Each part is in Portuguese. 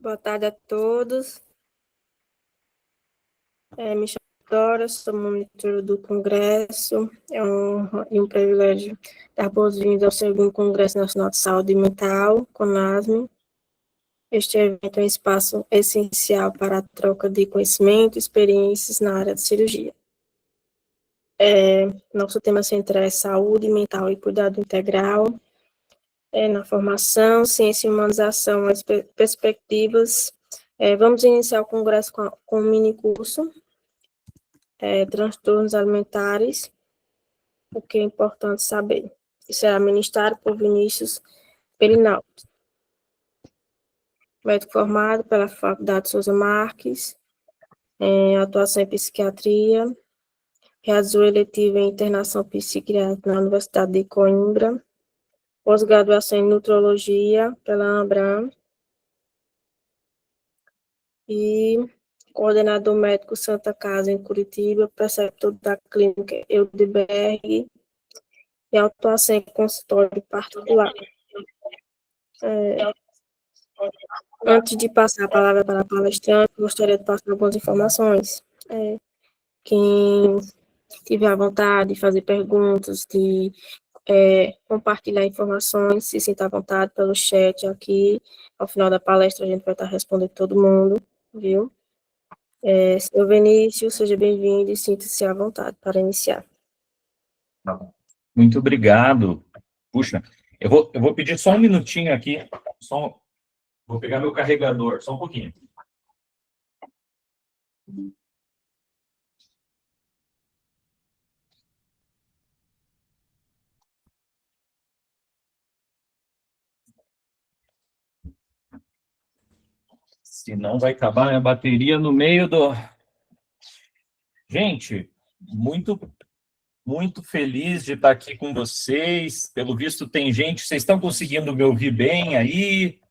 Boa tarde a todos. Me chamo Dora, sou monitora do Congresso. É um privilégio dar boas-vindas ao segundo Congresso Nacional de Saúde Mental, CONASME. Este evento é um espaço essencial para a troca de conhecimento e experiências na área de cirurgia. Nosso tema central é saúde mental e cuidado integral, na formação, ciência e humanização, as perspectivas. Vamos iniciar o congresso com um mini curso, transtornos alimentares, o que é importante saber. Isso será ministrado por Vinícius Perinalto, médico formado pela Faculdade Souza Marques, atuação em psiquiatria, realizou eletivo em internação psiquiátrica na Universidade de Coimbra, pós-graduação em nutrologia pela Ambram, e coordenador médico Santa Casa em Curitiba, preceptor da clínica Eudberg, e atuação em consultório particular. Antes de passar a palavra para a palestrante, gostaria de passar algumas informações. Quem tiver a vontade de fazer perguntas, de compartilhar informações, se sinta à vontade pelo chat aqui. Ao final da palestra, a gente vai estar respondendo todo mundo, viu? Senhor Vinícius, seja bem-vindo e sinta-se à vontade para iniciar. Muito obrigado. Puxa, eu vou pedir só um minutinho aqui, vou pegar meu carregador, só um pouquinho. Senão vai acabar a bateria no meio do... Gente, muito feliz de estar aqui com vocês. Pelo visto, tem gente... Vocês estão conseguindo me ouvir bem aí?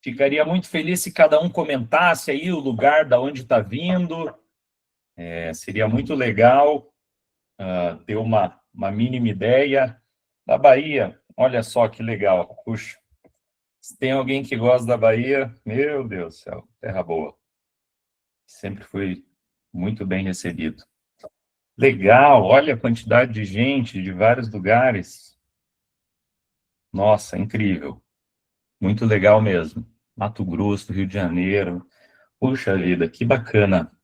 Ficaria muito feliz se cada um comentasse aí o lugar da onde está vindo. Seria muito legal ter uma mínima ideia. Da Bahia, olha só que legal. Puxa, se tem alguém que gosta da Bahia, meu Deus do céu, terra boa. Sempre fui muito bem recebido. Legal, olha a quantidade de gente de vários lugares. Nossa, incrível. Muito legal mesmo. Mato Grosso, Rio de Janeiro. Puxa vida, que bacana.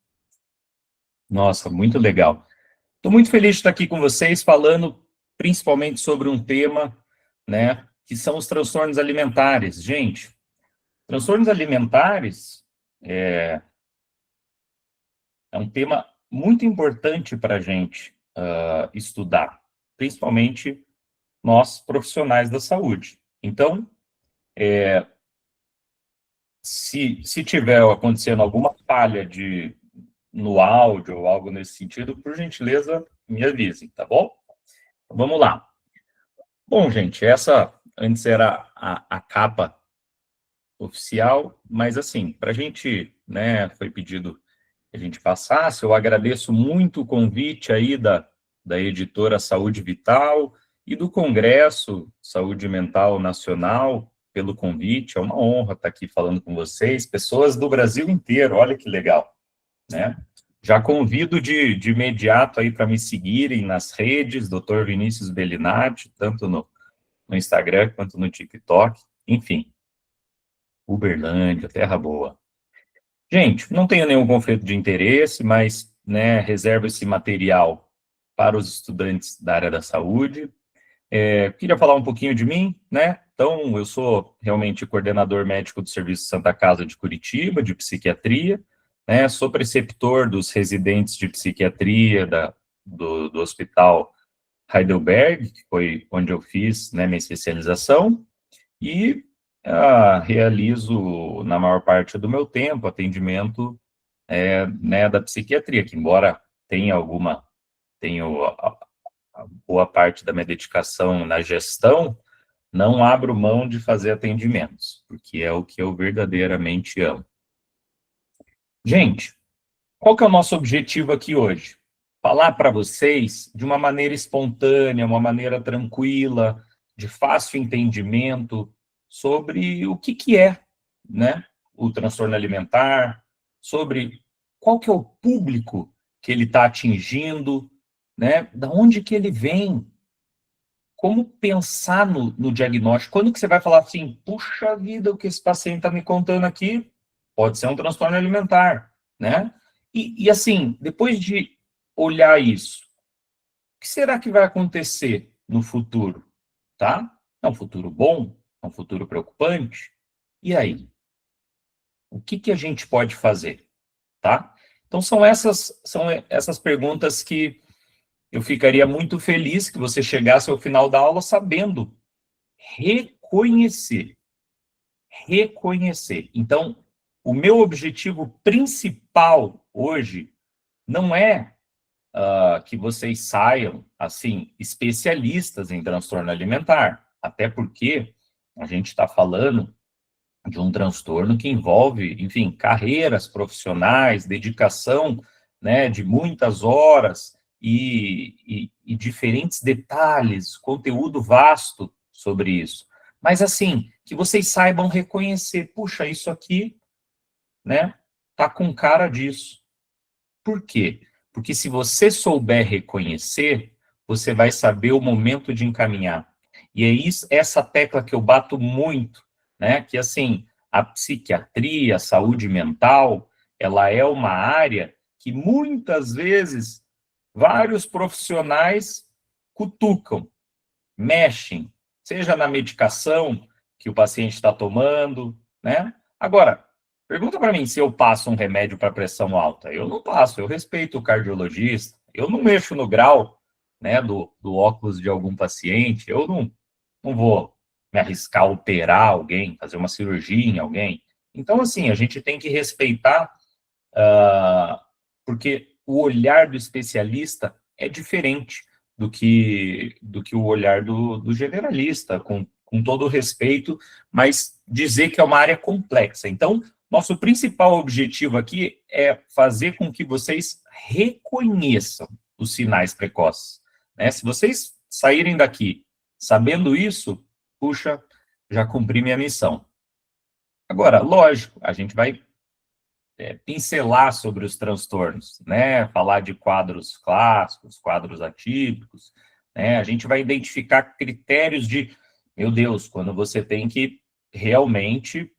Nossa, muito legal. Estou muito feliz de estar aqui com vocês, falando principalmente sobre um tema, né, que são os transtornos alimentares. Gente, transtornos alimentares é um tema muito importante para a gente estudar, principalmente nós, profissionais da saúde. Então, se tiver acontecendo alguma falha no áudio ou algo nesse sentido, por gentileza, me avisem, tá bom? Então, vamos lá. Bom, gente, essa antes era a capa oficial, mas assim, para a gente, né, foi pedido que a gente passasse. Eu agradeço muito o convite aí da editora Saúde Vital e do Congresso Saúde Mental Nacional pelo convite. É uma honra estar aqui falando com vocês, pessoas do Brasil inteiro, olha que legal, né? Já convido de imediato aí para me seguirem nas redes, Dr. Vinícius Bellinati, tanto no Instagram quanto no TikTok, enfim. Uberlândia, terra boa. Gente, não tenho nenhum conflito de interesse, mas, né, reservo esse material para os estudantes da área da saúde. Queria falar um pouquinho de mim, né? Então, eu sou realmente coordenador médico do Serviço Santa Casa de Curitiba, de psiquiatria, né? Sou preceptor dos residentes de psiquiatria do Hospital Heidelberg, que foi onde eu fiz, né, minha especialização, e realizo, na maior parte do meu tempo, atendimento né, da psiquiatria, que embora tenha a boa parte da minha dedicação na gestão, não abro mão de fazer atendimentos, porque é o que eu verdadeiramente amo. Gente, qual que é o nosso objetivo aqui hoje? Falar para vocês de uma maneira espontânea, uma maneira tranquila, de fácil entendimento, sobre o que é, né, o transtorno alimentar, sobre qual que é o público que ele está atingindo, né, da onde que ele vem, como pensar no diagnóstico. Quando que você vai falar assim, puxa vida, o que esse paciente está me contando aqui pode ser um transtorno alimentar, né? E assim, depois de olhar isso, o que será que vai acontecer no futuro, tá? É um futuro bom? É um futuro preocupante? E aí? O que a gente pode fazer, tá? Então, são essas perguntas que eu ficaria muito feliz que você chegasse ao final da aula sabendo reconhecer. Reconhecer. Então, o meu objetivo principal hoje não é que vocês saiam, assim, especialistas em transtorno alimentar, até porque a gente está falando de um transtorno que envolve, enfim, carreiras profissionais, dedicação, né, de muitas horas e diferentes detalhes, conteúdo vasto sobre isso. Mas, assim, que vocês saibam reconhecer, puxa, isso aqui, né, tá com cara disso. Por quê? Porque se você souber reconhecer, você vai saber o momento de encaminhar. E é isso, essa tecla que eu bato muito, né? Que assim, a psiquiatria, a saúde mental, ela é uma área que muitas vezes vários profissionais cutucam, mexem, seja na medicação que o paciente está tomando, né? Agora, pergunta para mim se eu passo um remédio para pressão alta. Eu não passo, eu respeito o cardiologista, eu não mexo no grau, né, do óculos de algum paciente, eu não vou me arriscar a operar alguém, fazer uma cirurgia em alguém. Então, assim, a gente tem que respeitar, porque o olhar do especialista é diferente do que o olhar do generalista, com todo o respeito, mas dizer que é uma área complexa. Então, nosso principal objetivo aqui é fazer com que vocês reconheçam os sinais precoces, né? Se vocês saírem daqui sabendo isso, puxa, já cumpri minha missão. Agora, lógico, a gente vai pincelar sobre os transtornos, né? Falar de quadros clássicos, quadros atípicos, né? A gente vai identificar critérios de, meu Deus, quando você tem que realmente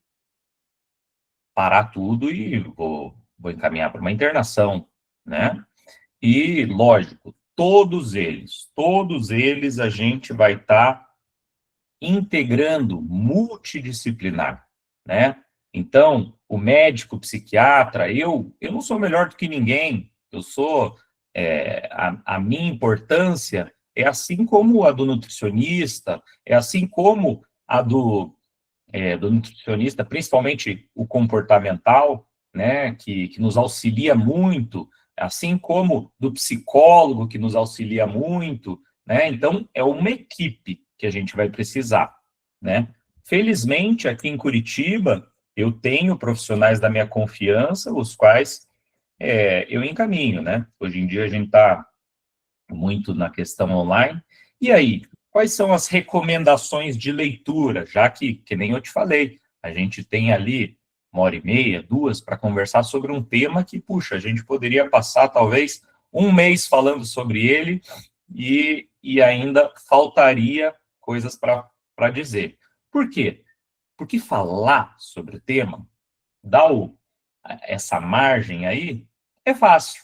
parar tudo e vou encaminhar para uma internação, né? E, lógico, todos eles a gente vai estar integrando multidisciplinar, né? Então, o médico, o psiquiatra, eu não sou melhor do que ninguém, eu sou, a minha importância é assim como a do nutricionista, é assim como a do nutricionista, principalmente o comportamental, né, que nos auxilia muito, assim como do psicólogo, que nos auxilia muito, né? Então, é uma equipe que a gente vai precisar, né? Felizmente, aqui em Curitiba, eu tenho profissionais da minha confiança, os quais eu encaminho, né? Hoje em dia a gente está muito na questão online. E aí, quais são as recomendações de leitura? Já que nem eu te falei, a gente tem ali 1h30, 2, para conversar sobre um tema que, puxa, a gente poderia passar talvez um mês falando sobre ele e ainda faltaria coisas para dizer. Por quê? Porque falar sobre o tema, dá essa margem aí, é fácil.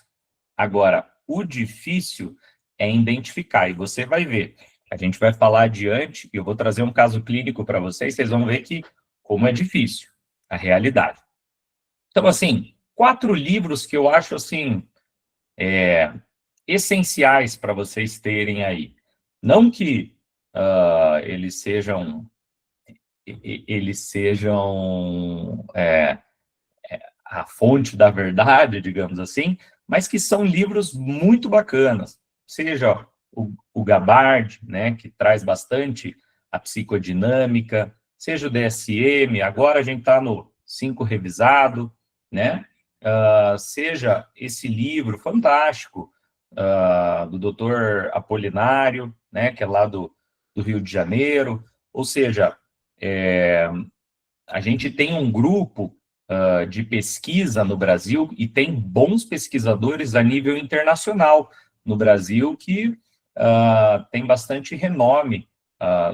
Agora, o difícil é identificar, e você vai ver. A gente vai falar adiante, e eu vou trazer um caso clínico para vocês vão ver que como é difícil a realidade. Então, assim, 4 livros que eu acho, assim, essenciais para vocês terem aí. Não que eles sejam a fonte da verdade, digamos assim, mas que são livros muito bacanas. Seja o Gabbard, né, que traz bastante a psicodinâmica, seja o DSM, agora a gente está no 5 revisado, né? Seja esse livro fantástico do Dr. Apolinário, né, que é lá do Rio de Janeiro, ou seja, A gente tem um grupo de pesquisa no Brasil e tem bons pesquisadores a nível internacional no Brasil que tem bastante renome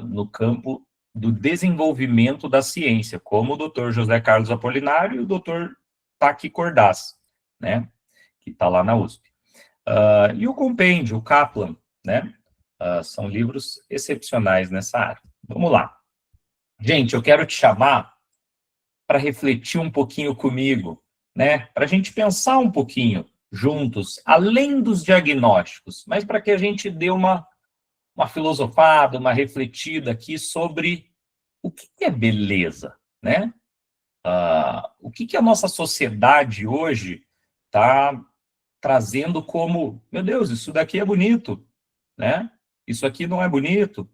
no campo do desenvolvimento da ciência, como o Dr. José Carlos Apolinário e o Dr. Taki Cordaz, né, que está lá na USP. E o compêndio, o Kaplan, né, são livros excepcionais nessa área. Vamos lá. Gente, eu quero te chamar para refletir um pouquinho comigo, né, para a gente pensar um pouquinho juntos, além dos diagnósticos, mas para que a gente dê uma filosofada, uma refletida aqui sobre o que é beleza, né? O que a nossa sociedade hoje está trazendo como, meu Deus, isso daqui é bonito, né? Isso aqui não é bonito.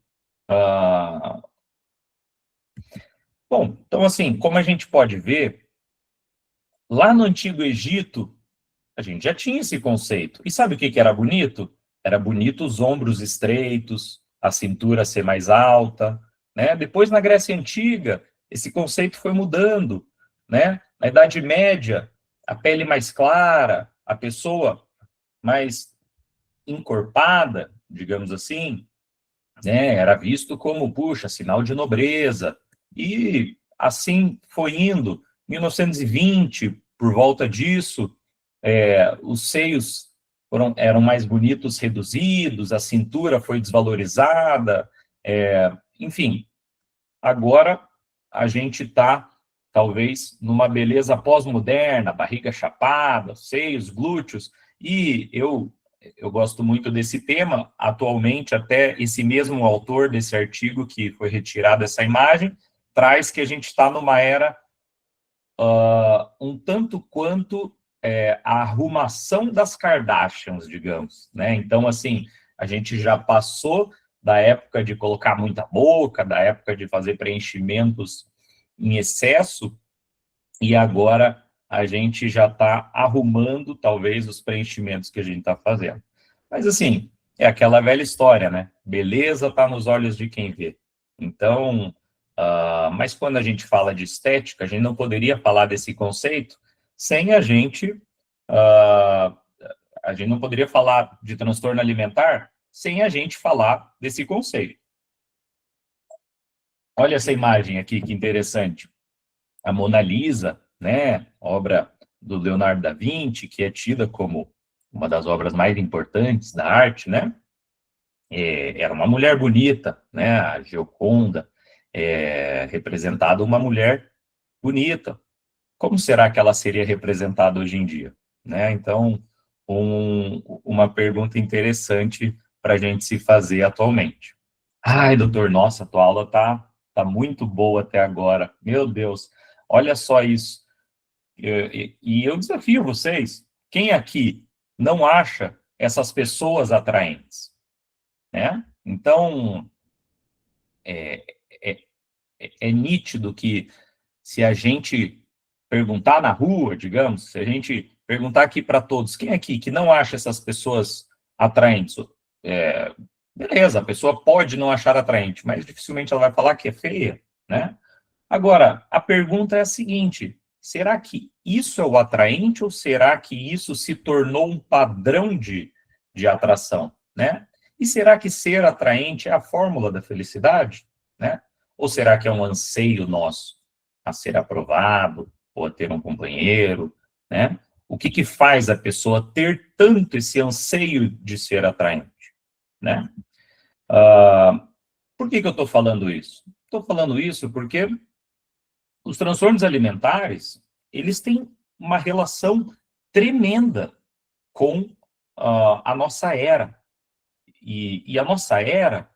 Bom, então assim, como a gente pode ver, lá no Antigo Egito, a gente já tinha esse conceito. E sabe o que era bonito? Era bonito os ombros estreitos, a cintura ser mais alta, né? Depois, na Grécia Antiga, esse conceito foi mudando, né? Na Idade Média, a pele mais clara, a pessoa mais encorpada, digamos assim, né? Era visto como, puxa, sinal de nobreza. E assim foi indo. 1920, por volta disso, os seios eram mais bonitos, reduzidos, a cintura foi desvalorizada, enfim. Agora, a gente está, talvez, numa beleza pós-moderna, barriga chapada, seios, glúteos, e eu gosto muito desse tema. Atualmente, até esse mesmo autor desse artigo, que foi retirado essa imagem, traz que a gente está numa era um tanto quanto a arrumação das Kardashians, digamos, né? Então, assim, a gente já passou da época de colocar muita boca, da época de fazer preenchimentos em excesso, e agora a gente já está arrumando, talvez, os preenchimentos que a gente está fazendo. Mas, assim, é aquela velha história, né? Beleza está nos olhos de quem vê. Então, mas quando a gente fala de estética, a gente não poderia falar desse conceito sem a gente não poderia falar de transtorno alimentar sem a gente falar desse conceito. Olha essa imagem aqui, que interessante. A Mona Lisa, né, obra do Leonardo da Vinci, que é tida como uma das obras mais importantes da arte, né? Era uma mulher bonita, né? A Gioconda, representada uma mulher bonita. Como será que ela seria representada hoje em dia? Né? Então, uma pergunta interessante para a gente se fazer atualmente. Ai, doutor, nossa, a tua aula tá muito boa até agora. Meu Deus, olha só isso. E eu desafio vocês, quem aqui não acha essas pessoas atraentes? Né? Então, é nítido que se a gente perguntar na rua, digamos, se a gente perguntar aqui para todos, quem aqui que não acha essas pessoas atraentes? Beleza, a pessoa pode não achar atraente, mas dificilmente ela vai falar que é feia, né? Agora, a pergunta é a seguinte: será que isso é o atraente ou será que isso se tornou um padrão de atração, né? E será que ser atraente é a fórmula da felicidade, né? Ou será que é um anseio nosso a ser aprovado ou a ter um companheiro, né? O que faz a pessoa ter tanto esse anseio de ser atraente, né? Por que eu estou falando isso? Estou falando isso porque os transtornos alimentares, eles têm uma relação tremenda com a nossa era. E a nossa era,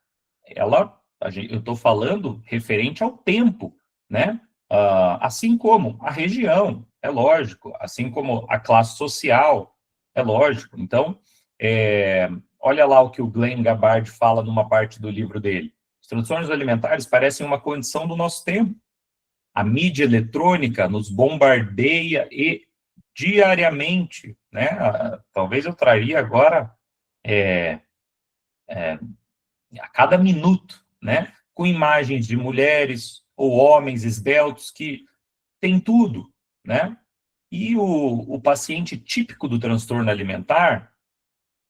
eu estou falando referente ao tempo, né? Assim como a região, é lógico, assim como a classe social, é lógico. Então, olha lá o que o Glenn Gabbard fala numa parte do livro dele. Os transtornos alimentares parecem uma condição do nosso tempo. A mídia eletrônica nos bombardeia diariamente, né? Talvez eu traria agora a cada minuto, né? Com imagens de mulheres ou homens esbeltos que têm tudo, né? E o paciente típico do transtorno alimentar,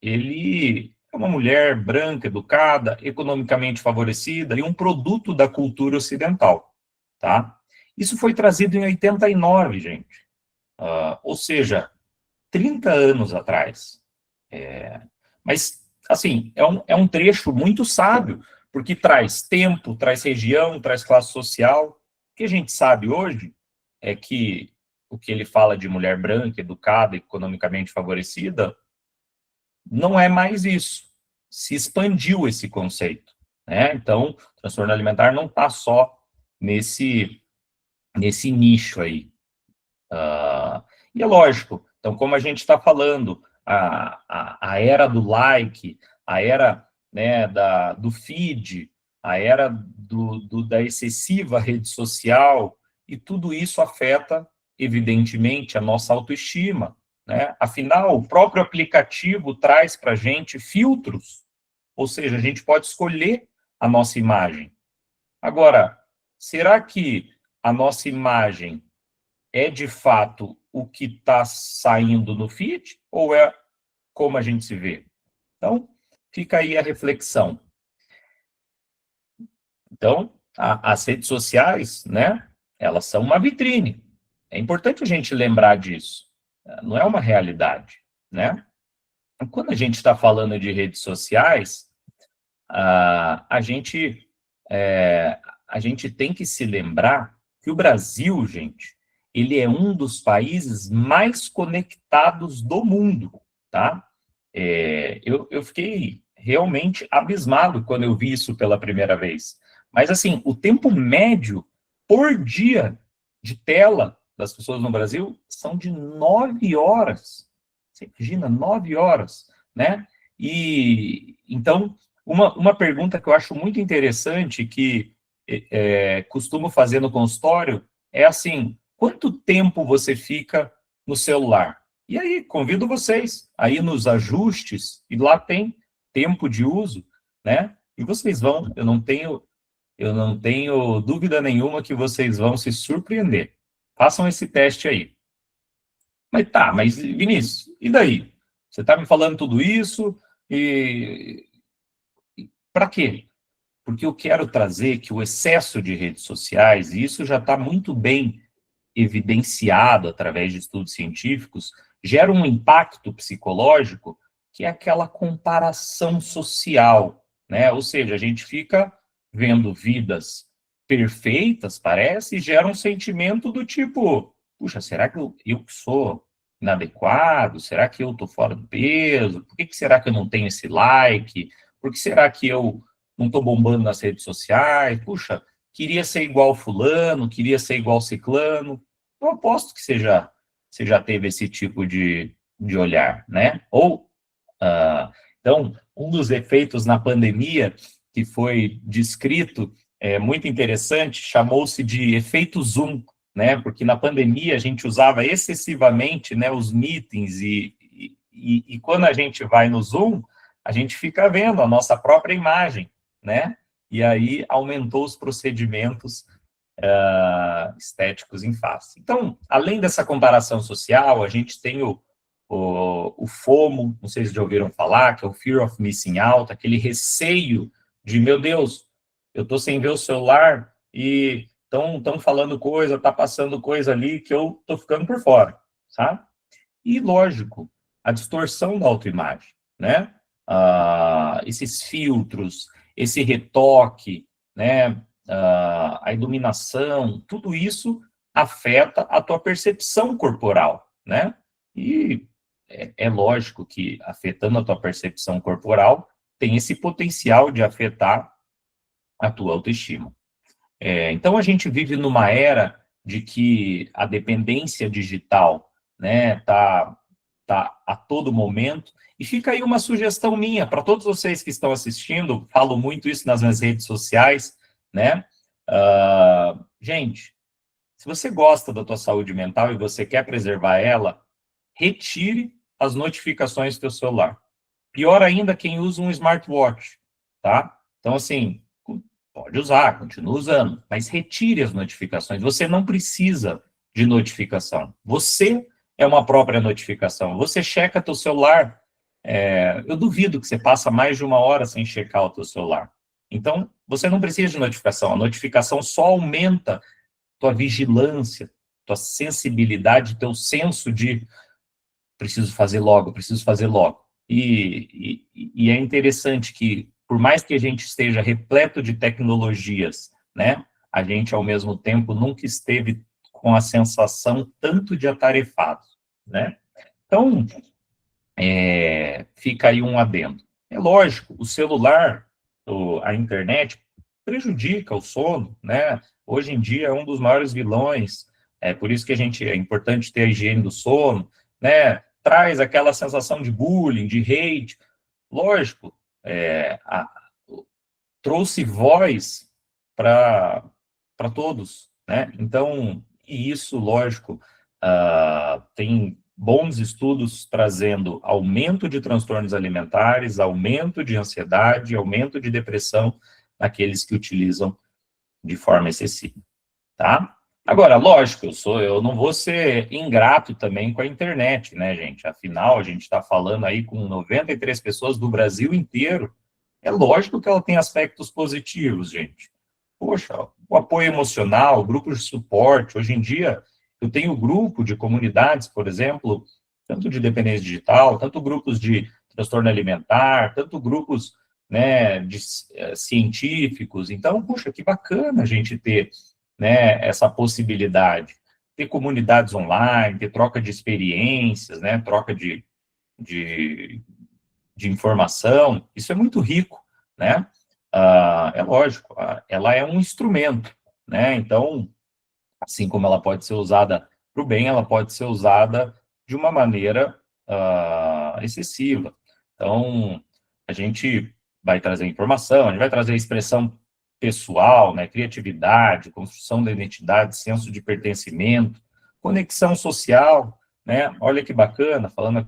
ele é uma mulher branca, educada, economicamente favorecida e um produto da cultura ocidental, tá? Isso foi trazido em 89, gente. Ou seja, 30 anos atrás. Mas, assim, é um trecho muito sábio, porque traz tempo, traz região, traz classe social. O que a gente sabe hoje é que o que ele fala de mulher branca, educada, economicamente favorecida, não é mais isso. Se expandiu esse conceito, né? Então, o transtorno alimentar não está só nesse nicho aí. E é lógico, então, como a gente está falando, a era do like, a era, né, do feed, a era da excessiva rede social, e tudo isso afeta, evidentemente, a nossa autoestima, né? Afinal, o próprio aplicativo traz para a gente filtros, ou seja, a gente pode escolher a nossa imagem. Agora, será que a nossa imagem é de fato o que está saindo no feed ou é como a gente se vê? Então, fica aí a reflexão. Então, as redes sociais, né, elas são uma vitrine. É importante a gente lembrar disso. Não é uma realidade, né? Quando a gente está falando de redes sociais, a gente tem que se lembrar que o Brasil, gente, ele é um dos países mais conectados do mundo, tá? Eu fiquei realmente abismado quando eu vi isso pela primeira vez. Mas, assim, o tempo médio por dia de tela das pessoas no Brasil são de 9 horas. Você imagina, 9 horas, né? E, então, uma pergunta que eu acho muito interessante, que costumo fazer no consultório, é assim, quanto tempo você fica no celular? E aí, convido vocês aí nos ajustes, e lá tem tempo de uso, né? E vocês vão, eu não tenho dúvida nenhuma que vocês vão se surpreender. Façam esse teste aí. Mas Vinícius, e daí? Você está me falando tudo isso e para quê? Porque eu quero trazer que o excesso de redes sociais, e isso já está muito bem evidenciado através de estudos científicos, gera um impacto psicológico que é aquela comparação social, né? Ou seja, a gente fica vendo vidas perfeitas, parece, e gera um sentimento do tipo, puxa, será que eu sou inadequado? Será que eu estou fora do peso? Por que será que eu não tenho esse like? Por que será que eu não estou bombando nas redes sociais? Puxa, queria ser igual fulano, queria ser igual ciclano. Eu aposto que você já teve esse tipo de olhar, né? Então, um dos efeitos na pandemia que foi descrito, muito interessante, chamou-se de efeito Zoom, né? Porque na pandemia a gente usava excessivamente, né, os meetings e quando a gente vai no Zoom, a gente fica vendo a nossa própria imagem, né? E aí aumentou os procedimentos estéticos em face. Então, além dessa comparação social, a gente tem o FOMO, não sei se já ouviram falar, que é o Fear of Missing Out, aquele receio de, meu Deus, eu estou sem ver o celular e estão falando coisa, está passando coisa ali que eu estou ficando por fora, sabe? E, lógico, a distorção da autoimagem, né? Esses filtros, esse retoque, né? A iluminação, tudo isso afeta a tua percepção corporal, né? E é lógico que afetando a tua percepção corporal tem esse potencial de afetar a tua autoestima. Então a gente vive numa era de que a dependência digital, né, tá a todo momento. E fica aí uma sugestão minha para todos vocês que estão assistindo, falo muito isso nas minhas redes sociais, né? Gente, se você gosta da tua saúde mental e você quer preservar ela, retire as notificações do teu celular. Pior ainda, quem usa um smartwatch, tá? Então, assim, Pode usar, continua usando, mas retire as notificações. Você não precisa de notificação. Você é uma própria notificação. Você checa teu celular. Eu duvido que você passa mais de 1 hora sem checar o teu celular. Então, você não precisa de notificação. A notificação só aumenta tua vigilância, tua sensibilidade, teu senso de preciso fazer logo, preciso fazer logo. E é interessante que, por mais que a gente esteja repleto de tecnologias, né, a gente, ao mesmo tempo, nunca esteve com a sensação tanto de atarefado, né? Então, fica aí um adendo. É lógico, o celular, a internet, prejudica o sono, né? Hoje em dia é um dos maiores vilões, por isso que é importante ter a higiene do sono, né? Traz aquela sensação de bullying, de hate. Lógico, trouxe voz para todos, né? Então, e isso, lógico, tem bons estudos trazendo aumento de transtornos alimentares, aumento de ansiedade, aumento de depressão naqueles que utilizam de forma excessiva, tá? Agora, lógico, eu não vou ser ingrato também com a internet, né, gente? Afinal, a gente está falando aí com 93 pessoas do Brasil inteiro. É lógico que ela tem aspectos positivos, gente. Poxa, o apoio emocional, grupos de suporte. Hoje em dia, eu tenho grupo de comunidades, por exemplo, tanto de dependência digital, tanto grupos de transtorno alimentar, tanto grupos, né, de científicos. Então, puxa, que bacana a gente ter, né, essa possibilidade. Ter comunidades online, ter troca de experiências, né, troca de, de informação. Isso é muito rico, né? É lógico, ela é um instrumento, né? Então, assim como ela pode ser usada para o bem, ela pode ser usada de uma maneira excessiva. Então, a gente vai trazer informação, a gente vai trazer expressão pessoal, né? Criatividade, construção da identidade, senso de pertencimento, conexão social, né? Olha que bacana, falando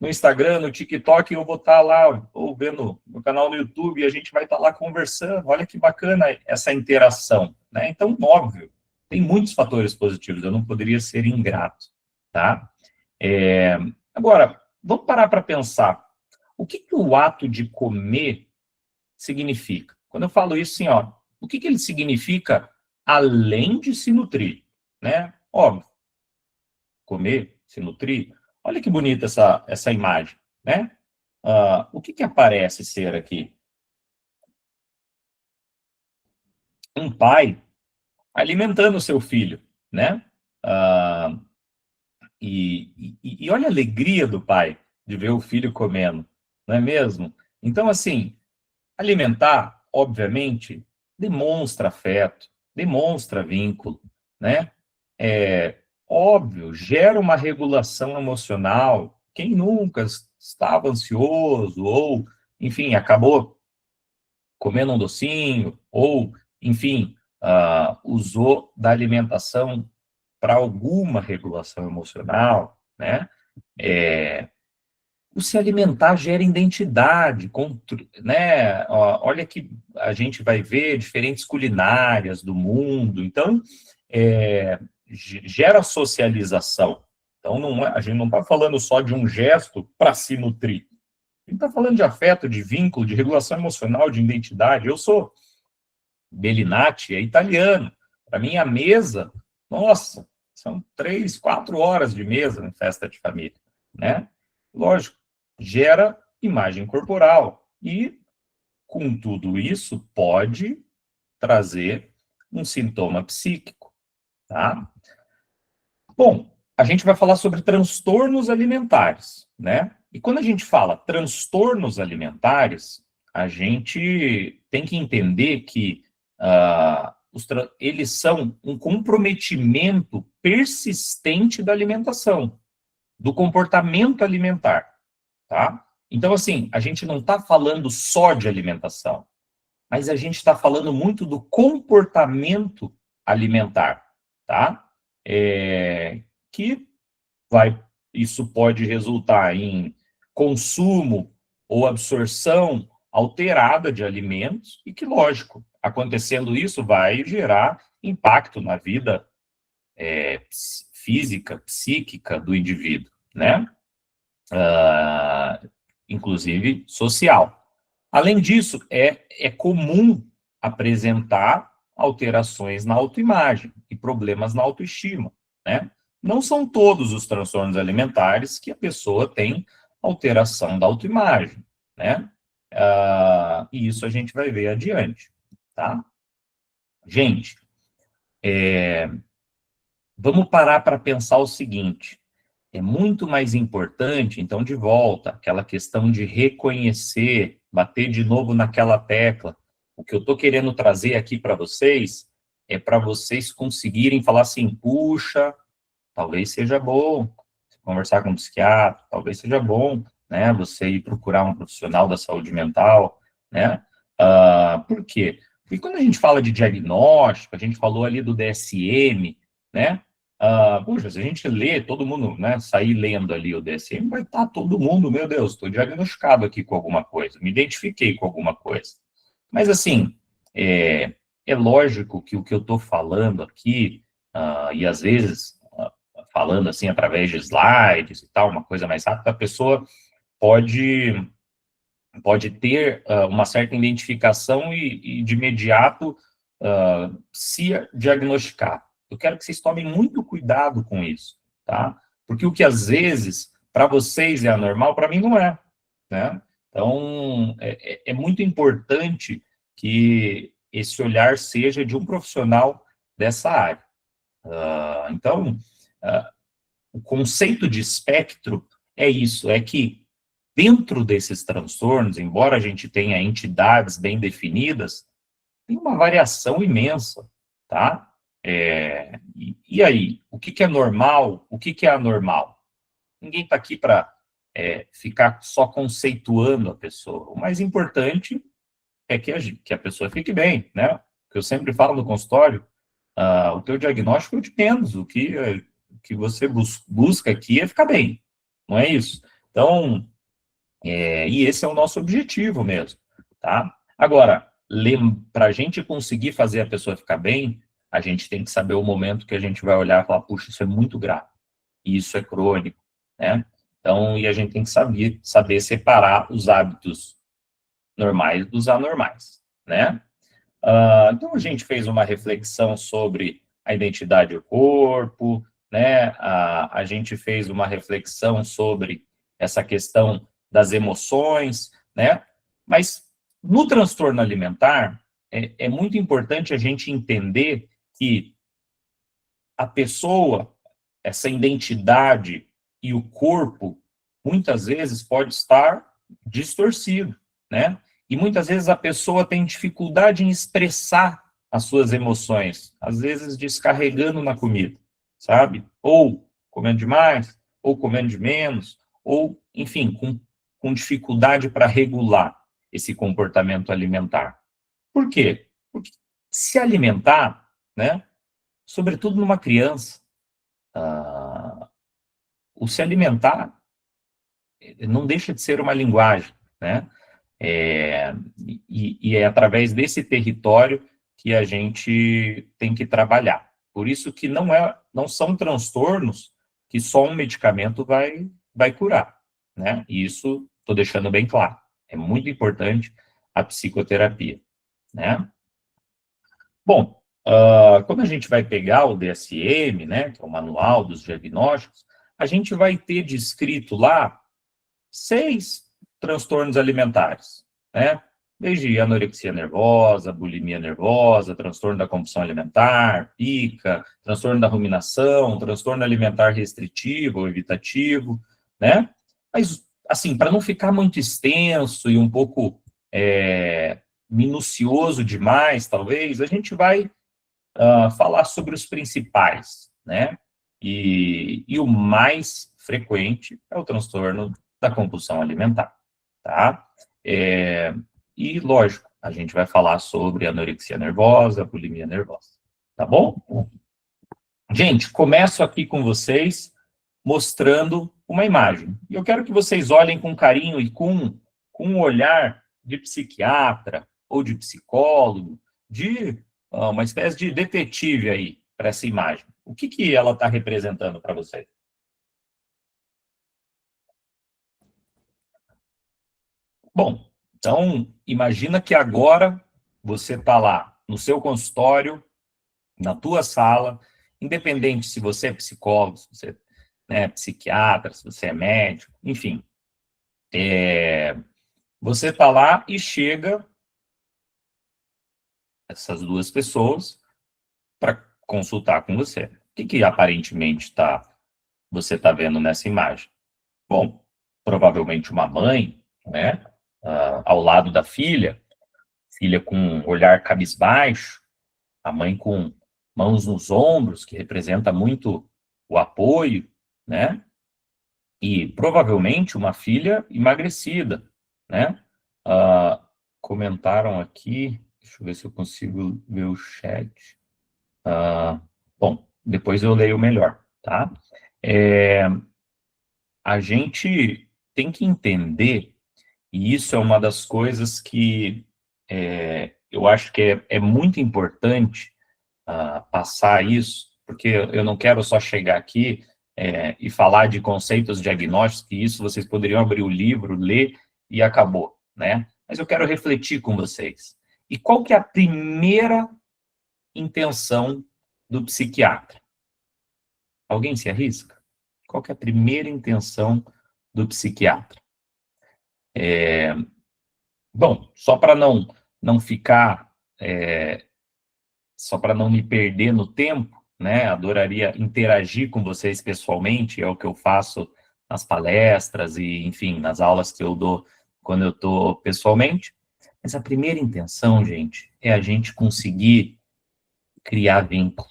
no Instagram, no TikTok, eu vou estar lá, ou vendo no canal no YouTube, e a gente vai estar lá conversando. Olha que bacana essa interação, né? Então, óbvio, tem muitos fatores positivos, eu não poderia ser ingrato, tá? Agora, vamos parar para pensar. O que o ato de comer significa? Quando eu falo isso, assim, ó, o que ele significa além de se nutrir, né? Óbvio, comer, se nutrir. Olha que bonita essa imagem, né? O que aparece ser aqui? Um pai alimentando o seu filho, né? Ah, e olha a alegria do pai de ver o filho comendo, não é mesmo? Então, assim, alimentar, obviamente, demonstra afeto, demonstra vínculo, né? Óbvio, gera uma regulação emocional. Quem nunca estava ansioso ou, enfim, acabou comendo um docinho ou, enfim, usou da alimentação para alguma regulação emocional, né? O se alimentar gera identidade, né? Olha que a gente vai ver diferentes culinárias do mundo, então gera socialização. Então a gente não está falando só de um gesto para se nutrir. A gente está falando de afeto, de vínculo, de regulação emocional, de identidade. Eu sou Bellinati, é italiano. Para mim, a mesa, nossa, são 3, 4 horas de mesa em festa de família, né? Lógico, gera imagem corporal. E, com tudo isso, pode trazer um sintoma psíquico, tá? Bom, a gente vai falar sobre transtornos alimentares, né? E quando a gente fala transtornos alimentares, a gente tem que entender que eles são um comprometimento persistente da alimentação, do comportamento alimentar, tá? Então, assim, a gente não está falando só de alimentação, mas a gente está falando muito do comportamento alimentar, tá? Que isso pode resultar em consumo ou absorção alterada de alimentos e que, lógico, acontecendo isso vai gerar impacto na vida física, psíquica do indivíduo, né? Inclusive social. Além disso, é comum apresentar alterações na autoimagem e problemas na autoestima, né? Não são todos os transtornos alimentares que a pessoa tem alteração da autoimagem, né? E isso a gente vai ver adiante, tá? Gente, vamos parar para pensar o seguinte, é muito mais importante, então, de volta, aquela questão de reconhecer, bater de novo naquela tecla. O que eu estou querendo trazer aqui para vocês é para vocês conseguirem falar assim, puxa, talvez seja bom conversar com um psiquiatra, talvez seja bom, né, você ir procurar um profissional da saúde mental, né? Por quê? Porque quando a gente fala de diagnóstico, a gente falou ali do DSM, né? Puxa, se a gente lê, todo mundo, né, sair lendo ali o DSM, vai estar todo mundo, meu Deus, estou diagnosticado aqui com alguma coisa, me identifiquei com alguma coisa. Mas, assim, é lógico que o que eu estou falando aqui, e às vezes, falando assim, através de slides e tal, uma coisa mais rápida, a pessoa pode ter uma certa identificação e de imediato, se diagnosticar. Eu quero que vocês tomem muito cuidado com isso, tá? Porque o que às vezes, para vocês é anormal, para mim não é, né? Então, é muito importante que esse olhar seja de um profissional dessa área. Então, o conceito de espectro é isso, é que dentro desses transtornos, embora a gente tenha entidades bem definidas, tem uma variação imensa, tá? E aí, o que é normal, o que é anormal? Ninguém está aqui para ficar só conceituando a pessoa. O mais importante é que a pessoa fique bem, né? O que eu sempre falo no consultório, o teu diagnóstico é o de menos, o que você busca aqui é ficar bem, não é isso? Então, e esse é o nosso objetivo mesmo, tá? Agora, para a gente conseguir fazer a pessoa ficar bem, a gente tem que saber o momento que a gente vai olhar e falar, puxa, isso é muito grave, e isso é crônico, né? Então, e a gente tem que saber separar os hábitos normais dos anormais, né? Então, a gente fez uma reflexão sobre a identidade do corpo, né? A gente fez uma reflexão sobre essa questão das emoções, né? Mas no transtorno alimentar, é muito importante a gente entender que a pessoa, essa identidade e o corpo, muitas vezes pode estar distorcido, né? E muitas vezes a pessoa tem dificuldade em expressar as suas emoções, às vezes descarregando na comida, sabe? Ou comendo demais, ou comendo de menos, ou, enfim, com dificuldade para regular esse comportamento alimentar. Por quê? Porque se alimentar, né, sobretudo numa criança, o se alimentar não deixa de ser uma linguagem, né? E é através desse território que a gente tem que trabalhar. Por isso que não são transtornos que só um medicamento vai curar, né? E isso estou deixando bem claro. É muito importante a psicoterapia, né? Bom, quando a gente vai pegar o DSM, né, que é o Manual dos Diagnósticos, a gente vai ter descrito lá 6 transtornos alimentares, né? Desde anorexia nervosa, bulimia nervosa, transtorno da compulsão alimentar, pica, transtorno da ruminação, transtorno alimentar restritivo ou evitativo, né? Mas, assim, para não ficar muito extenso e um pouco minucioso demais, talvez, a gente vai falar sobre os principais, né? E o mais frequente é o transtorno da compulsão alimentar, tá? E, lógico, a gente vai falar sobre anorexia nervosa, bulimia nervosa, tá bom? Gente, começo aqui com vocês mostrando uma imagem. E eu quero que vocês olhem com carinho e com um olhar de psiquiatra ou de psicólogo, de uma espécie de detetive aí para essa imagem. O que ela está representando para vocês? Bom, então imagina que agora você está lá no seu consultório, na tua sala, independente se você é psicólogo, se você é psiquiatra, se você é médico, enfim. Você está lá e chega essas duas pessoas para consultar com você. O que aparentemente você está vendo nessa imagem? Bom, provavelmente uma mãe, né, ao lado da filha com um olhar cabisbaixo, a mãe com mãos nos ombros, que representa muito o apoio, né? E provavelmente uma filha emagrecida, né? Comentaram aqui, deixa eu ver se eu consigo ver o chat. Bom, depois eu leio melhor, tá? A gente tem que entender, e isso é uma das coisas que eu acho que é muito importante passar isso, porque eu não quero só chegar aqui e falar de conceitos diagnósticos, que isso vocês poderiam abrir o livro, ler e acabou, né? Mas eu quero refletir com vocês. E qual que é a primeira intenção do psiquiatra? Alguém se arrisca? Qual que é a primeira intenção do psiquiatra? Bom, só para não ficar, só para não me perder no tempo, né? Adoraria interagir com vocês pessoalmente, é o que eu faço nas palestras e, enfim, nas aulas que eu dou quando eu estou pessoalmente. Mas a primeira intenção, gente, é a gente conseguir criar vínculo,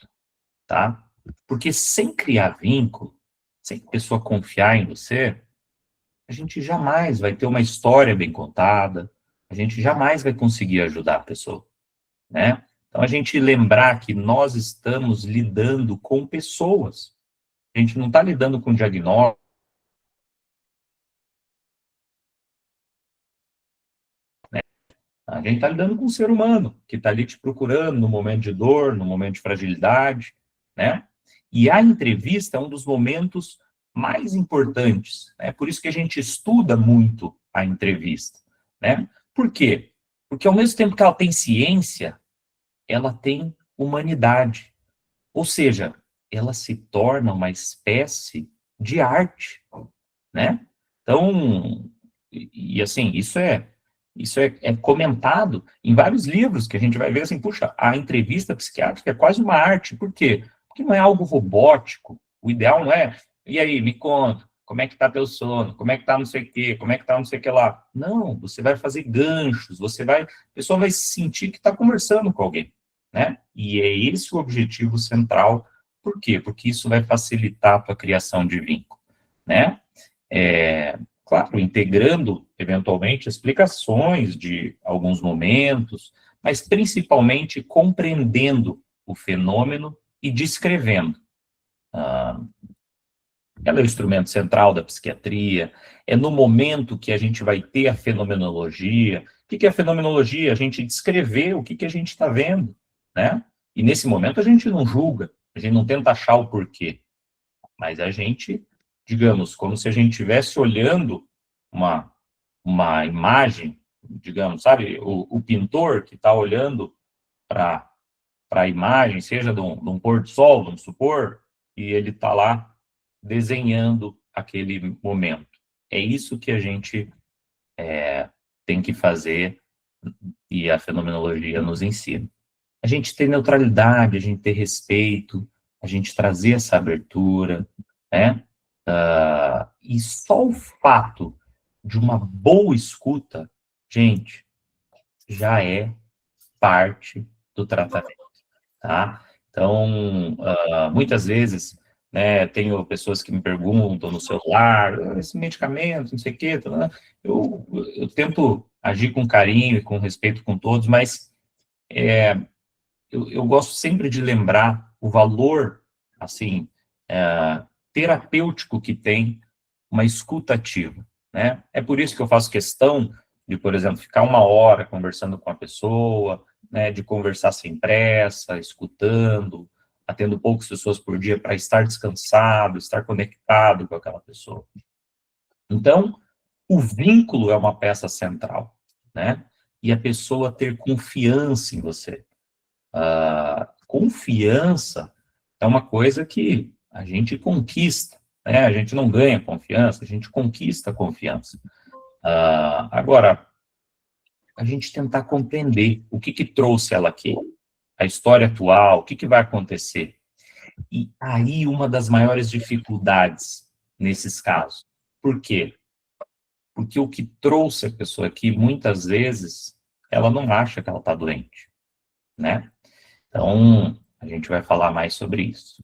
tá? Porque sem criar vínculo, sem a pessoa confiar em você, a gente jamais vai ter uma história bem contada, a gente jamais vai conseguir ajudar a pessoa, né? Então, a gente lembrar que nós estamos lidando com pessoas. A gente não está lidando com diagnóstico, né? A gente está lidando com um ser humano que está ali te procurando no momento de dor, no momento de fragilidade, né? E a entrevista é um dos momentos mais importantes, né? Por isso que a gente estuda muito a entrevista, né? Por quê? Porque ao mesmo tempo que ela tem ciência, ela tem humanidade. Ou seja, ela se torna uma espécie de arte, né? Então, assim, isso é comentado em vários livros, que a gente vai ver assim, puxa, a entrevista psiquiátrica é quase uma arte. Por quê? Porque não é algo robótico. O ideal não é, e aí, me conta, como é que tá teu sono? Como é que tá não sei o quê? Como é que tá não sei o que lá? Não, você vai fazer ganchos, a pessoa vai se sentir que está conversando com alguém, né? E é esse o objetivo central. Por quê? Porque isso vai facilitar a tua criação de vínculo, né? Claro, integrando, eventualmente, explicações de alguns momentos, mas principalmente compreendendo o fenômeno e descrevendo. Ela é o instrumento central da psiquiatria, é no momento que a gente vai ter a fenomenologia. O que é a fenomenologia? A gente descrever o que a gente está vendo, né? E nesse momento a gente não julga, a gente não tenta achar o porquê, mas a gente, digamos, como se a gente estivesse olhando uma imagem, digamos, sabe, o pintor que está olhando para a imagem, seja de um pôr do sol, vamos supor, e ele está lá desenhando aquele momento. É isso que a gente tem que fazer e a fenomenologia nos ensina. A gente ter neutralidade, a gente ter respeito, a gente trazer essa abertura, né? E só o fato de uma boa escuta, gente, já é parte do tratamento, tá? Então, muitas vezes, né, tenho pessoas que me perguntam no celular, esse medicamento, não sei o quê, eu tento agir com carinho e com respeito com todos, mas eu gosto sempre de lembrar o valor, assim, terapêutico que tem uma escuta ativa, né? É por isso que eu faço questão de, por exemplo, ficar 1 hora conversando com a pessoa, né, de conversar sem pressa, escutando, atendo poucas pessoas por dia para estar descansado, estar conectado com aquela pessoa. Então, o vínculo é uma peça central, né? E a pessoa ter confiança em você. Confiança é uma coisa que a gente conquista, né? A gente não ganha confiança, a gente conquista confiança. Agora, a gente tentar compreender o que trouxe ela aqui, a história atual, o que vai acontecer. E aí, uma das maiores dificuldades nesses casos. Por quê? Porque o que trouxe a pessoa aqui, muitas vezes, ela não acha que ela está doente, né? Então, a gente vai falar mais sobre isso.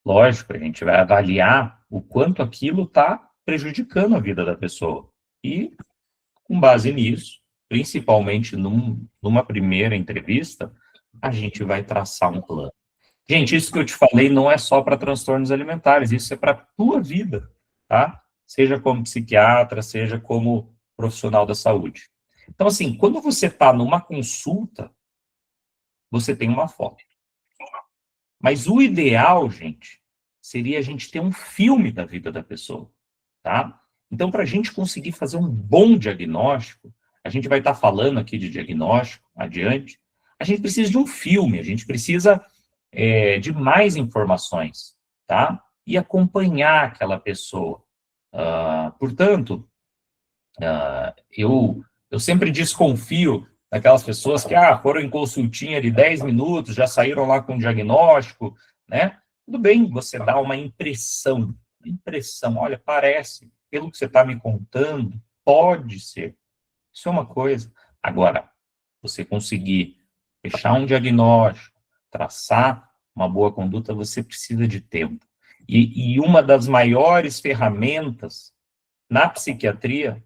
Lógico, a gente vai avaliar o quanto aquilo está prejudicando a vida da pessoa. E, com base nisso, principalmente numa primeira entrevista, a gente vai traçar um plano. Gente, isso que eu te falei não é só para transtornos alimentares, isso é para a tua vida, tá? Seja como psiquiatra, seja como profissional da saúde. Então, assim, quando você está numa consulta, você tem uma foto. Mas o ideal, gente, seria a gente ter um filme da vida da pessoa, tá? Então, para a gente conseguir fazer um bom diagnóstico, a gente vai estar falando aqui de diagnóstico adiante, a gente precisa de um filme, a gente precisa de mais informações, tá? E acompanhar aquela pessoa. Portanto, eu sempre desconfio daquelas pessoas que foram em consultinha de 10 minutos, já saíram lá com um diagnóstico, né? Tudo bem, você dá uma impressão, olha, parece, pelo que você está me contando, pode ser. Isso é uma coisa. Agora, você conseguir fechar um diagnóstico, traçar uma boa conduta, você precisa de tempo. E uma das maiores ferramentas na psiquiatria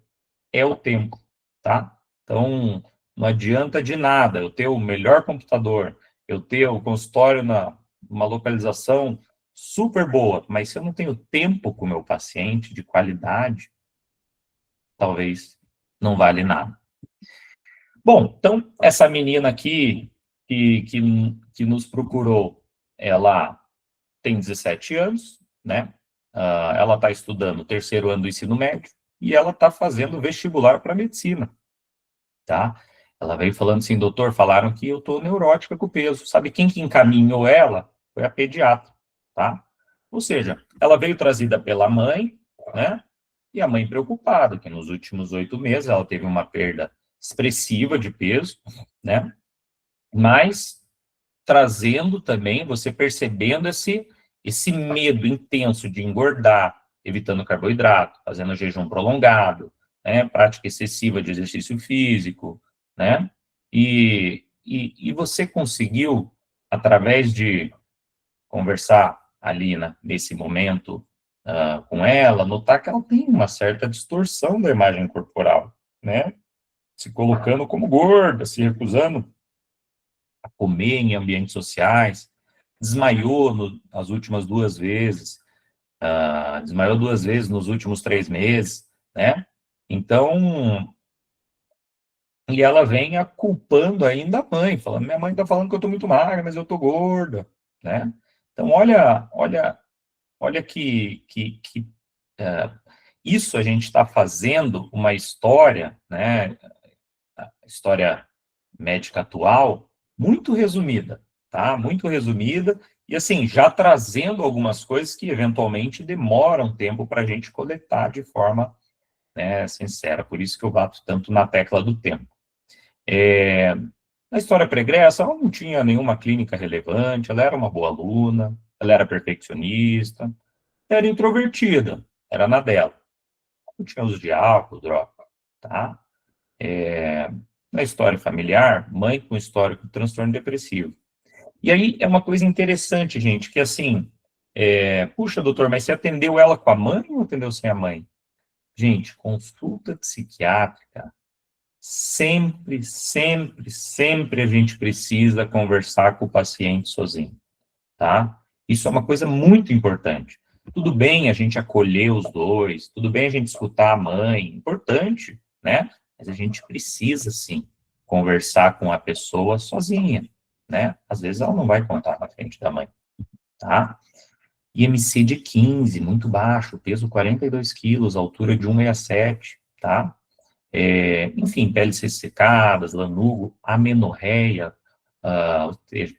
é o tempo, tá? Então, não adianta de nada eu ter o melhor computador, eu ter o consultório numa localização super boa, mas se eu não tenho tempo com o meu paciente de qualidade, talvez não vale nada. Bom, então, essa menina aqui que nos procurou, ela tem 17 anos, né? Ela está estudando o 3º ano do ensino médio e ela está fazendo vestibular para medicina, tá? Ela veio falando assim, doutor, falaram que eu estou neurótica com o peso. Sabe quem que encaminhou ela? Foi a pediatra, tá? Ou seja, ela veio trazida pela mãe, né? E a mãe preocupada, que nos últimos 8 meses ela teve uma perda expressiva de peso, né? Mas trazendo também, você percebendo esse medo intenso de engordar, evitando carboidrato, fazendo jejum prolongado, né? Prática excessiva de exercício físico, né? E você conseguiu, através de conversar ali nesse momento com ela, notar que ela tem uma certa distorção da imagem corporal, né? Se colocando como gorda, se recusando a comer em ambientes sociais, desmaiou as últimas 2 vezes, desmaiou 2 vezes nos últimos 3 meses, né? Então, e ela vem culpando ainda a mãe, falando, minha mãe está falando que eu estou muito magra, mas eu estou gorda, né? Então, olha que isso a gente está fazendo uma história, né? A história médica atual, muito resumida, tá? Muito resumida, e assim, já trazendo algumas coisas que eventualmente demoram tempo para a gente coletar de forma, né, sincera. Por isso que eu bato tanto na tecla do tempo. Na história pregressa, ela não tinha nenhuma clínica relevante, ela era uma boa aluna, ela era perfeccionista, era introvertida, era na dela. Não tinha uso de álcool, droga, tá? Na história familiar, mãe com histórico de transtorno depressivo. E aí é uma coisa interessante, gente, que assim, puxa, doutor, mas você atendeu ela com a mãe ou atendeu sem a mãe? Gente, consulta psiquiátrica, sempre, sempre, sempre a gente precisa conversar com o paciente sozinho, tá? Isso é uma coisa muito importante. Tudo bem a gente acolher os dois, tudo bem a gente escutar a mãe, importante, né? Mas a gente precisa, sim, conversar com a pessoa sozinha, né? Às vezes ela não vai contar na frente da mãe, tá? IMC de 15, muito baixo, peso 42 quilos, altura de 1,67, tá? Enfim, peles ressecadas, lanugo, amenorreia,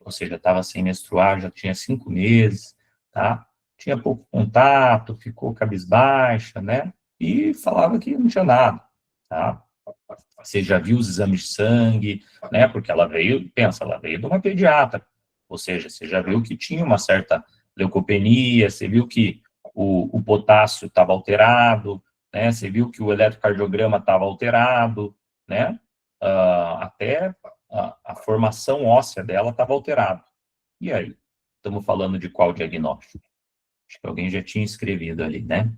ou seja, estava sem menstruar, já tinha 5 meses, tá? Tinha pouco contato, ficou cabisbaixa, né? E falava que não tinha nada, tá? Você já viu os exames de sangue, né? Porque ela veio, pensa, ela veio de uma pediatra, ou seja, você já viu que tinha uma certa leucopenia, você viu que o potássio estava alterado, né? Você viu que o eletrocardiograma estava alterado, né? Até a formação óssea dela estava alterada. E aí? Estamos falando de qual diagnóstico? Acho que alguém já tinha escrevido ali, né?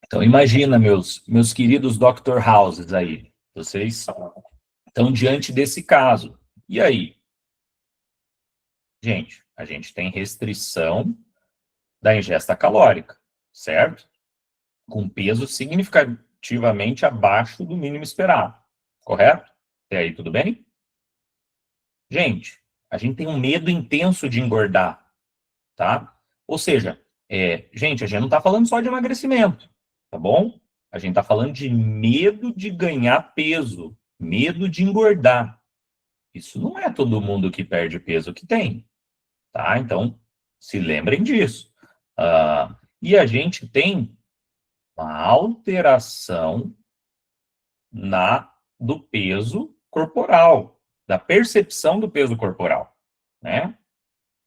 Então, imagina, meus queridos Dr. Houses aí, vocês estão diante desse caso. E aí? Gente, a gente tem restrição da ingesta calórica, certo? Com peso significativamente abaixo do mínimo esperado, correto? Até aí, tudo bem? Gente, a gente tem um medo intenso de engordar, tá? Ou seja, gente, a gente não está falando só de emagrecimento, tá bom? A gente está falando de medo de ganhar peso, medo de engordar. Isso não é todo mundo que perde peso que tem, tá? Então, se lembrem disso. E a gente tem uma alteração do peso corporal, da percepção do peso corporal, né?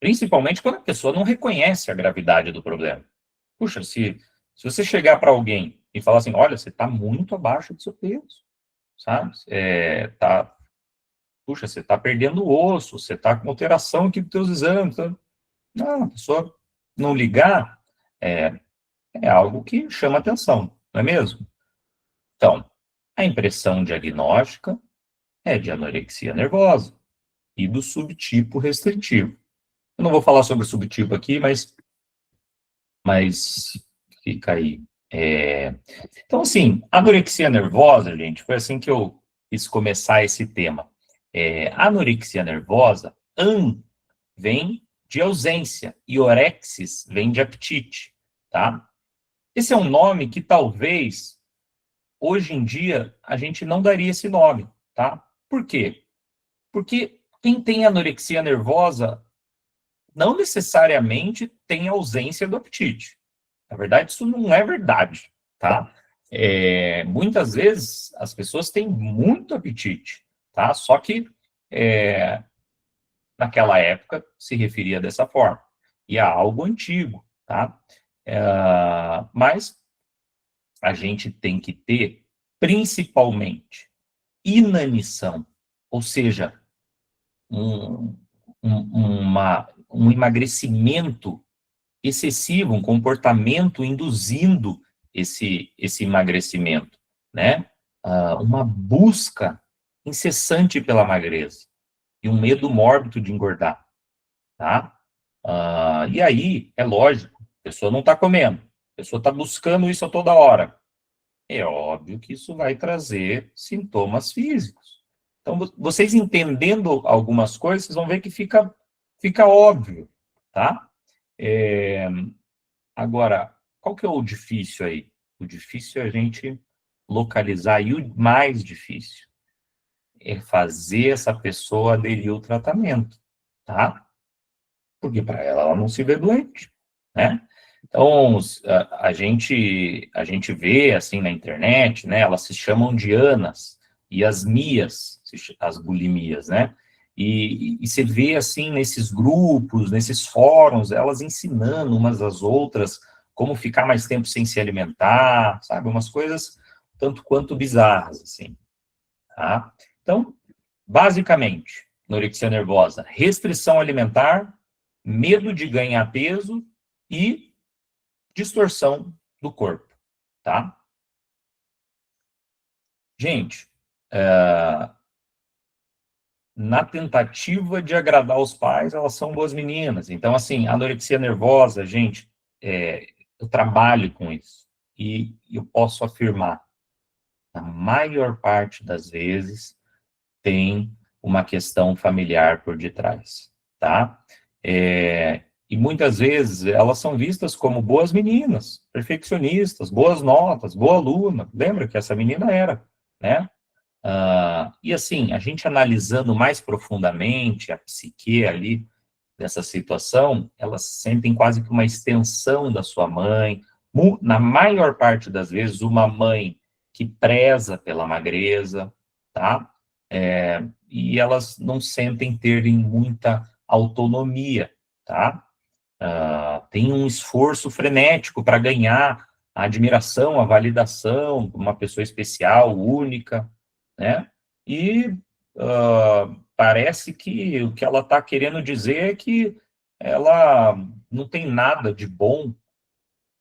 Principalmente quando a pessoa não reconhece a gravidade do problema. Puxa, se você chegar para alguém e falar assim, olha, você está muito abaixo do seu peso, sabe? Puxa, você está perdendo osso, você está com alteração aqui dos seus exames. Tá? Não, a pessoa não ligar é, é algo que chama atenção, não é mesmo? Então, a impressão diagnóstica é de anorexia nervosa e do subtipo restritivo. Eu não vou falar sobre o subtipo aqui, mas fica aí. Então, assim, anorexia nervosa, gente, foi assim que eu quis começar esse tema. Anorexia nervosa, vem de ausência e orexis vem de apetite, tá? Esse é um nome que talvez, hoje em dia, a gente não daria esse nome, tá? Por quê? Porque quem tem anorexia nervosa não necessariamente tem ausência do apetite. Na verdade, isso não é verdade, tá? Muitas vezes as pessoas têm muito apetite, tá? Só que naquela época se referia dessa forma. E é algo antigo, tá? Mas a gente tem que ter, principalmente, inanição, ou seja, um, um emagrecimento excessivo, um comportamento induzindo esse emagrecimento, né? Uma busca incessante pela magreza e um medo mórbido de engordar, tá? E aí, é lógico, a pessoa não está comendo, a pessoa está buscando isso a toda hora. É óbvio que isso vai trazer sintomas físicos. Então, vocês entendendo algumas coisas, vocês vão ver que fica óbvio, tá? Agora, qual que é o difícil aí? O difícil é a gente localizar, e o mais difícil é fazer essa pessoa aderir ao tratamento, tá? Porque para ela não se vê doente, né? Então, a gente vê, assim, na internet, né? Elas se chamam de ANAs e as MIAs, as bulimias, né? E você vê, assim, nesses grupos, nesses fóruns, elas ensinando umas às outras como ficar mais tempo sem se alimentar, sabe? Umas coisas tanto quanto bizarras, assim, tá? Então, basicamente, anorexia nervosa, restrição alimentar, medo de ganhar peso e distorção do corpo, tá? Gente, na tentativa de agradar os pais, elas são boas meninas. Então, assim, a anorexia nervosa, gente, eu trabalho com isso. E eu posso afirmar, na maior parte das vezes, tem uma questão familiar por detrás, tá? E muitas vezes elas são vistas como boas meninas, perfeccionistas, boas notas, boa aluna. Lembra que essa menina era, né? E assim, a gente analisando mais profundamente a psique ali dessa situação, elas sentem quase que uma extensão da sua mãe. Na maior parte das vezes, uma mãe que preza pela magreza, tá? E elas não sentem terem muita autonomia, tá? Tem um esforço frenético para ganhar a admiração, a validação de uma pessoa especial, única, né? E parece que o que ela está querendo dizer é que ela não tem nada de bom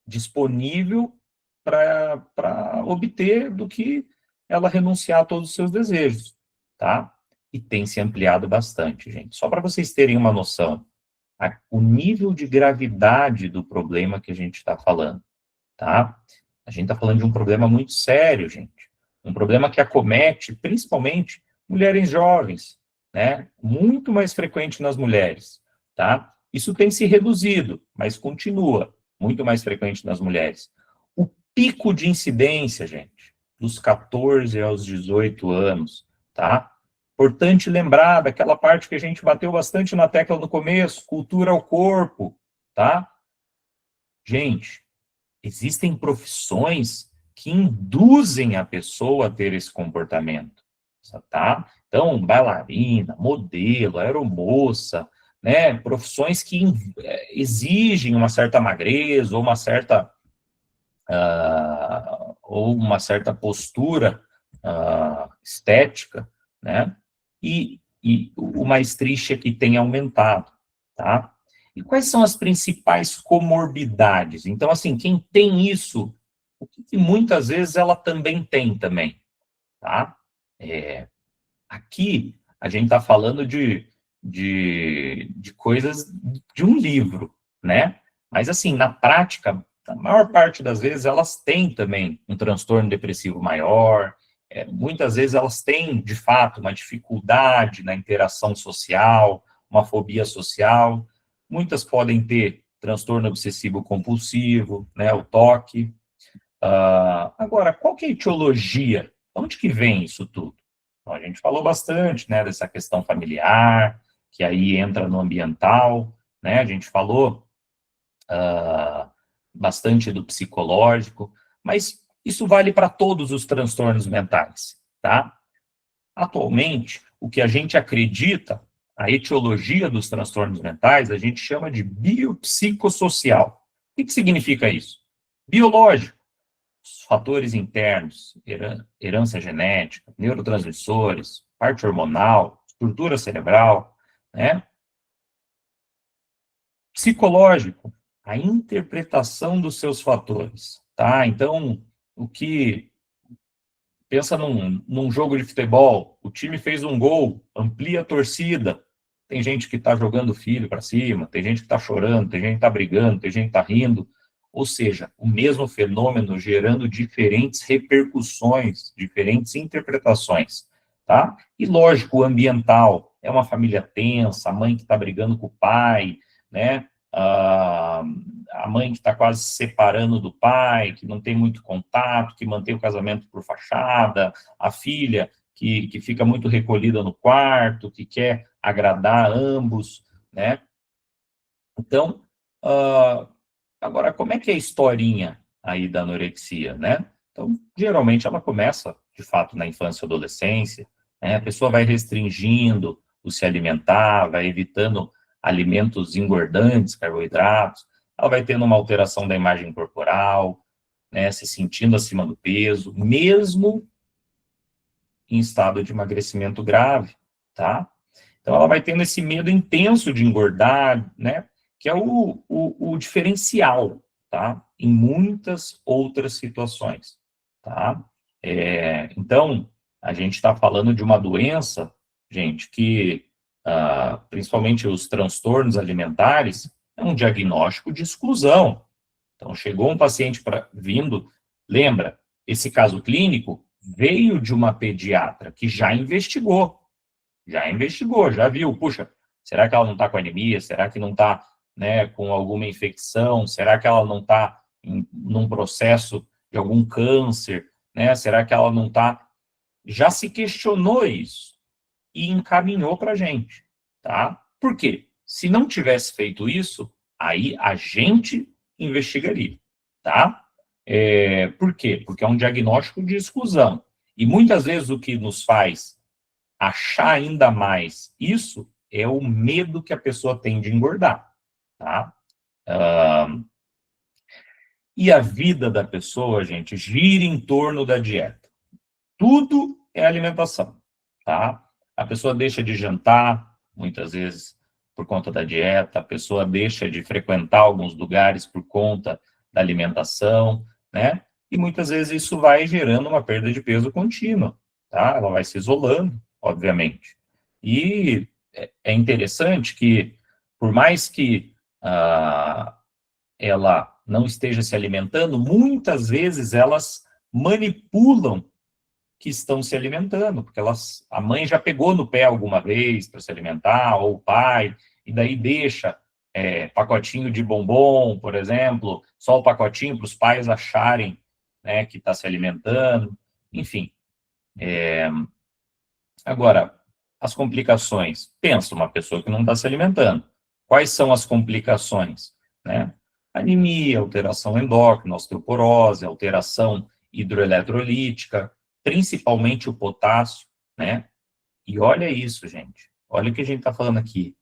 disponível para obter do que ela renunciar a todos os seus desejos, tá? E tem se ampliado bastante, gente. Só para vocês terem uma noção, o nível de gravidade do problema que a gente está falando, tá? A gente está falando de um problema muito sério, gente. Um problema que acomete, principalmente, mulheres jovens, né? Muito mais frequente nas mulheres, tá? Isso tem se reduzido, mas continua muito mais frequente nas mulheres. O pico de incidência, gente, dos 14 aos 18 anos, tá? Importante lembrar daquela parte que a gente bateu bastante na tecla no começo, cultura ao corpo, tá? Gente, existem profissões que induzem a pessoa a ter esse comportamento, tá? Então, bailarina, modelo, aeromoça, né? Profissões que exigem uma certa magreza ou uma certa postura estética, né? E o mais triste é que tem aumentado, tá? E quais são as principais comorbidades? Então, assim, quem tem isso, o que muitas vezes ela também tem também, tá? Aqui, a gente está falando de coisas de um livro, né? Mas, assim, na prática, a maior parte das vezes, elas têm também um transtorno depressivo maior, muitas vezes elas têm, de fato, uma dificuldade na interação social, uma fobia social, muitas podem ter transtorno obsessivo-compulsivo, né, o TOC. Agora, qual que é a etiologia? Onde que vem isso tudo? Então, a gente falou bastante, né, dessa questão familiar, que aí entra no ambiental, né, a gente falou bastante do psicológico, mas isso vale para todos os transtornos mentais, tá? Atualmente, o que a gente acredita, a etiologia dos transtornos mentais, a gente chama de biopsicossocial. O que significa isso? Biológico, os fatores internos, herança genética, neurotransmissores, parte hormonal, estrutura cerebral, né? Psicológico, a interpretação dos seus fatores, tá? Então, pensa num jogo de futebol, o time fez um gol, amplia a torcida, tem gente que está jogando o filho para cima, tem gente que está chorando, tem gente que está brigando, tem gente que está rindo, ou seja, o mesmo fenômeno gerando diferentes repercussões, diferentes interpretações, tá? E lógico, o ambiental, é uma família tensa, a mãe que está brigando com o pai, né? A mãe que está quase se separando do pai, que não tem muito contato, que mantém o casamento por fachada, a filha que fica muito recolhida no quarto, que quer agradar ambos, né? Então, agora, como é que é a historinha aí da anorexia, né? Então, geralmente ela começa, de fato, na infância e adolescência, né? A pessoa vai restringindo o se alimentar, vai evitando alimentos engordantes, carboidratos, ela vai tendo uma alteração da imagem corporal, né? Se sentindo acima do peso, mesmo em estado de emagrecimento grave, tá? Então, ela vai tendo esse medo intenso de engordar, né? Que é o diferencial, tá? Em muitas outras situações, tá? Então, a gente está falando de uma doença, gente, que principalmente os transtornos alimentares é um diagnóstico de exclusão. Então, chegou um paciente vindo, lembra, esse caso clínico veio de uma pediatra que já investigou, já viu, puxa, será que ela não está com anemia? Será que não está, né, com alguma infecção? Será que ela não está num processo de algum câncer? Né? Será que ela não está... Já se questionou isso e encaminhou para a gente, tá? Por quê? Se não tivesse feito isso, aí a gente investigaria, tá? Por quê? Porque é um diagnóstico de exclusão. E muitas vezes o que nos faz achar ainda mais isso é o medo que a pessoa tem de engordar, tá? E a vida da pessoa, gente, gira em torno da dieta. Tudo é alimentação, tá? A pessoa deixa de jantar, muitas vezes, por conta da dieta, a pessoa deixa de frequentar alguns lugares por conta da alimentação, né? E muitas vezes isso vai gerando uma perda de peso contínua, tá? Ela vai se isolando, obviamente. E é interessante que, por mais que ela não esteja se alimentando, muitas vezes elas manipulam que estão se alimentando, porque a mãe já pegou no pé alguma vez para se alimentar, ou o pai, e daí deixa pacotinho de bombom, por exemplo, só o pacotinho para os pais acharem, né, que está se alimentando, enfim. Agora, as complicações. Pensa, uma pessoa que não está se alimentando. Quais são as complicações? Né? Anemia, alteração endócrina, osteoporose, alteração hidroeletrolítica, principalmente o potássio, né? E olha isso, gente. Olha o que a gente está falando aqui.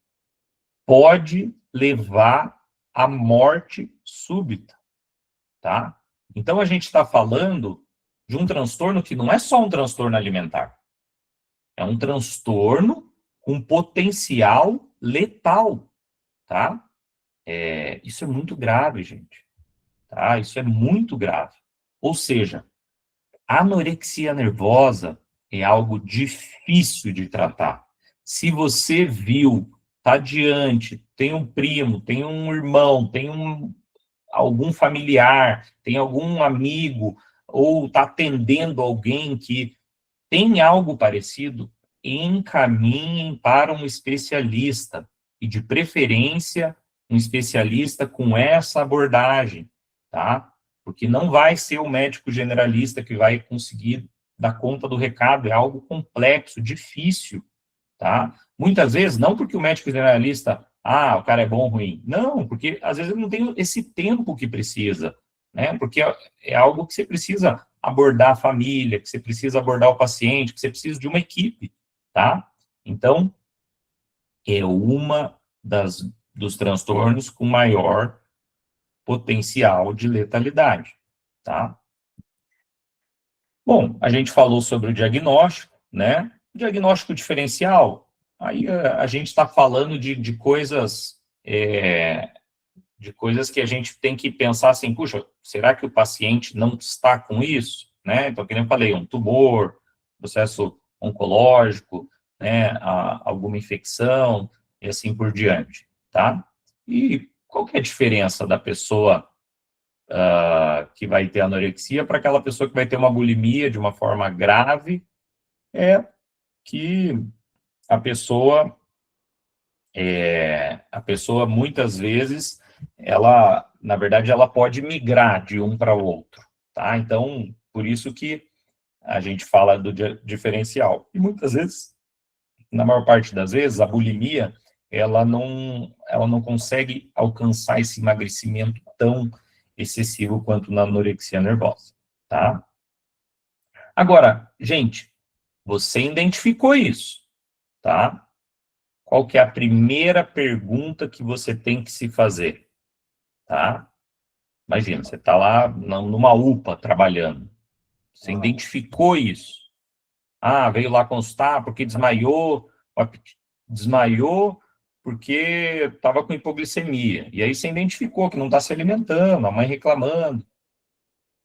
Pode levar à morte súbita, tá? Então, a gente está falando de um transtorno que não é só um transtorno alimentar. É um transtorno com potencial letal, tá? Isso é muito grave, gente. Tá? Isso é muito grave. Ou seja, a anorexia nervosa é algo difícil de tratar. Se você viu, tá diante, tem um primo, tem um irmão, tem algum familiar, tem algum amigo, ou está atendendo alguém que tem algo parecido, encaminhem para um especialista, e de preferência, um especialista com essa abordagem, tá? Porque não vai ser o médico generalista que vai conseguir dar conta do recado, é algo complexo, difícil, tá? Muitas vezes, não porque o médico generalista, o cara é bom ou ruim, não, porque às vezes ele não tem esse tempo que precisa, né? Porque é algo que você precisa abordar a família, que você precisa abordar o paciente, que você precisa de uma equipe, tá? Então, é uma dos transtornos com maior potencial de letalidade, tá? Bom, a gente falou sobre o diagnóstico, né? Diagnóstico diferencial, aí a gente está falando de coisas que a gente tem que pensar assim, puxa, será que o paciente não está com isso? Né? Então, como eu falei, um tumor, processo oncológico, né? Alguma infecção, e assim por diante, tá? E qual que é a diferença da pessoa que vai ter anorexia para aquela pessoa que vai ter uma bulimia de uma forma grave? É que a pessoa muitas vezes, ela, na verdade, ela pode migrar de um para o outro, tá? Então, por isso que a gente fala do diferencial. E muitas vezes, na maior parte das vezes, a bulimia, ela não consegue alcançar esse emagrecimento tão excessivo quanto na anorexia nervosa, tá? Agora, gente, você identificou isso, tá? Qual que é a primeira pergunta que você tem que se fazer, tá? Imagina, você está lá numa UPA trabalhando, você identificou isso. Veio lá consultar porque desmaiou porque estava com hipoglicemia. E aí você identificou que não está se alimentando, a mãe reclamando.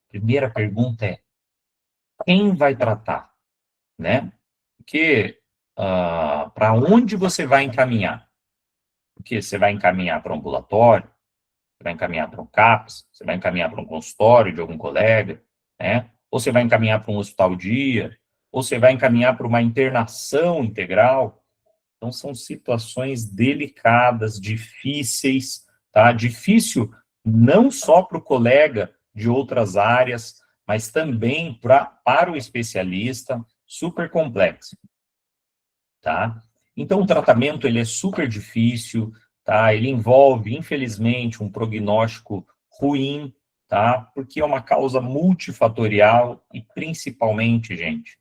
Primeira pergunta é, quem vai tratar, né? Porque para onde você vai encaminhar. Porque você vai encaminhar para um ambulatório, você vai encaminhar para um CAPS, você vai encaminhar para um consultório de algum colega, né? Ou você vai encaminhar para um hospital-dia, ou você vai encaminhar para uma internação integral. Então, são situações delicadas, difíceis, tá? Difícil não só para o colega de outras áreas, mas também para o especialista, super complexo, tá? Então, o tratamento, ele é super difícil, tá? Ele envolve, infelizmente, um prognóstico ruim, tá? Porque é uma causa multifatorial e, principalmente, gente,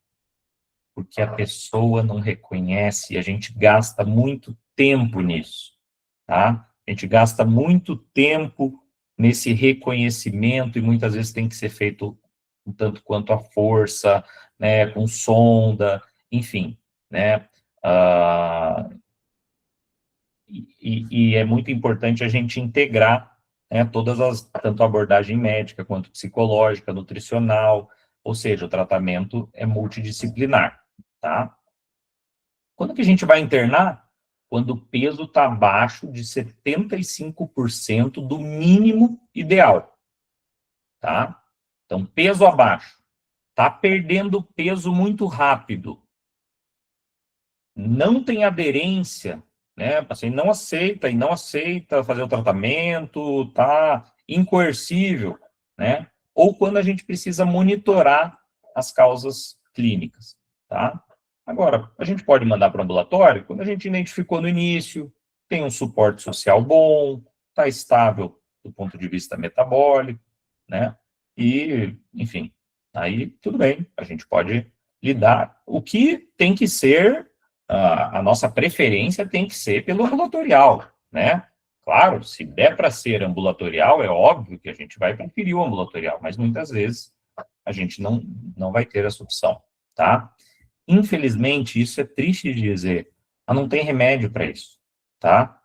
porque a pessoa não reconhece e a gente gasta muito tempo nisso, tá? A gente gasta muito tempo nesse reconhecimento e muitas vezes tem que ser feito um tanto quanto à força, né, com sonda, enfim, né? E é muito importante a gente integrar, né, todas as, tanto a abordagem médica quanto psicológica, nutricional, ou seja, o tratamento é multidisciplinar, tá? Quando que a gente vai internar? Quando o peso está abaixo de 75% do mínimo ideal, tá? Então, peso abaixo. Está perdendo peso muito rápido. Não tem aderência, né? O paciente não aceita fazer o tratamento, tá incoercível, né? Ou quando a gente precisa monitorar as causas clínicas, tá? Agora, a gente pode mandar para o ambulatório quando a gente identificou no início, tem um suporte social bom, está estável do ponto de vista metabólico, né? E, enfim, aí tudo bem, a gente pode lidar. O que tem que ser, a nossa preferência tem que ser pelo ambulatorial, né? Claro, se der para ser ambulatorial, é óbvio que a gente vai preferir o ambulatorial, mas muitas vezes a gente não vai ter essa opção, tá? Infelizmente, isso é triste de dizer, mas não tem remédio para isso, tá?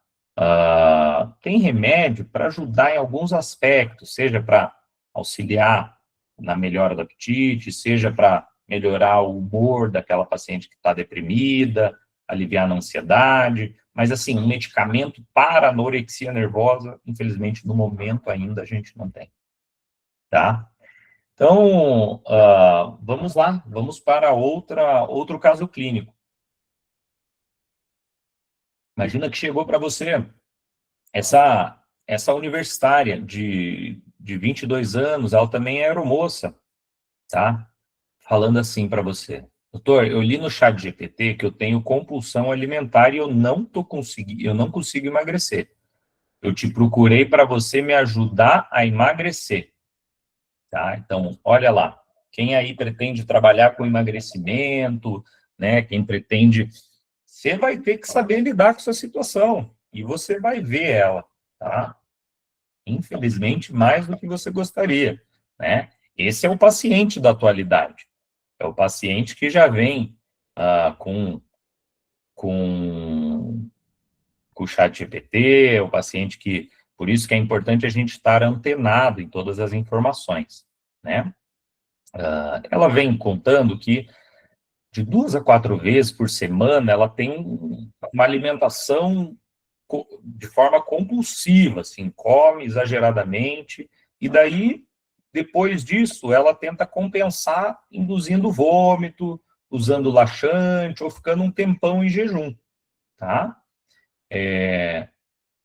Tem remédio para ajudar em alguns aspectos, seja para auxiliar na melhora do apetite, seja para melhorar o humor daquela paciente que está deprimida, aliviar a ansiedade, mas assim, um medicamento para anorexia nervosa, infelizmente, no momento ainda a gente não tem, tá? Então, vamos lá, vamos para outro caso clínico. Imagina que chegou para você essa universitária de 22 anos, ela também é aeromoça, tá? Falando assim para você: doutor, eu li no chat GPT que eu tenho compulsão alimentar e eu não consigo emagrecer. Eu te procurei para você me ajudar a emagrecer, tá? Então, olha lá, quem aí pretende trabalhar com emagrecimento, né? Quem pretende, você vai ter que saber lidar com essa situação e você vai ver ela, tá? Infelizmente, mais do que você gostaria, né? Esse é o paciente da atualidade. É o paciente que já vem com o chat GPT, é o paciente que... Por isso que é importante a gente estar antenado em todas as informações, né? Ela vem contando que de 2 a 4 vezes por semana ela tem uma alimentação de forma compulsiva, assim, come exageradamente, e daí, depois disso, ela tenta compensar induzindo vômito, usando laxante, ou ficando um tempão em jejum, tá?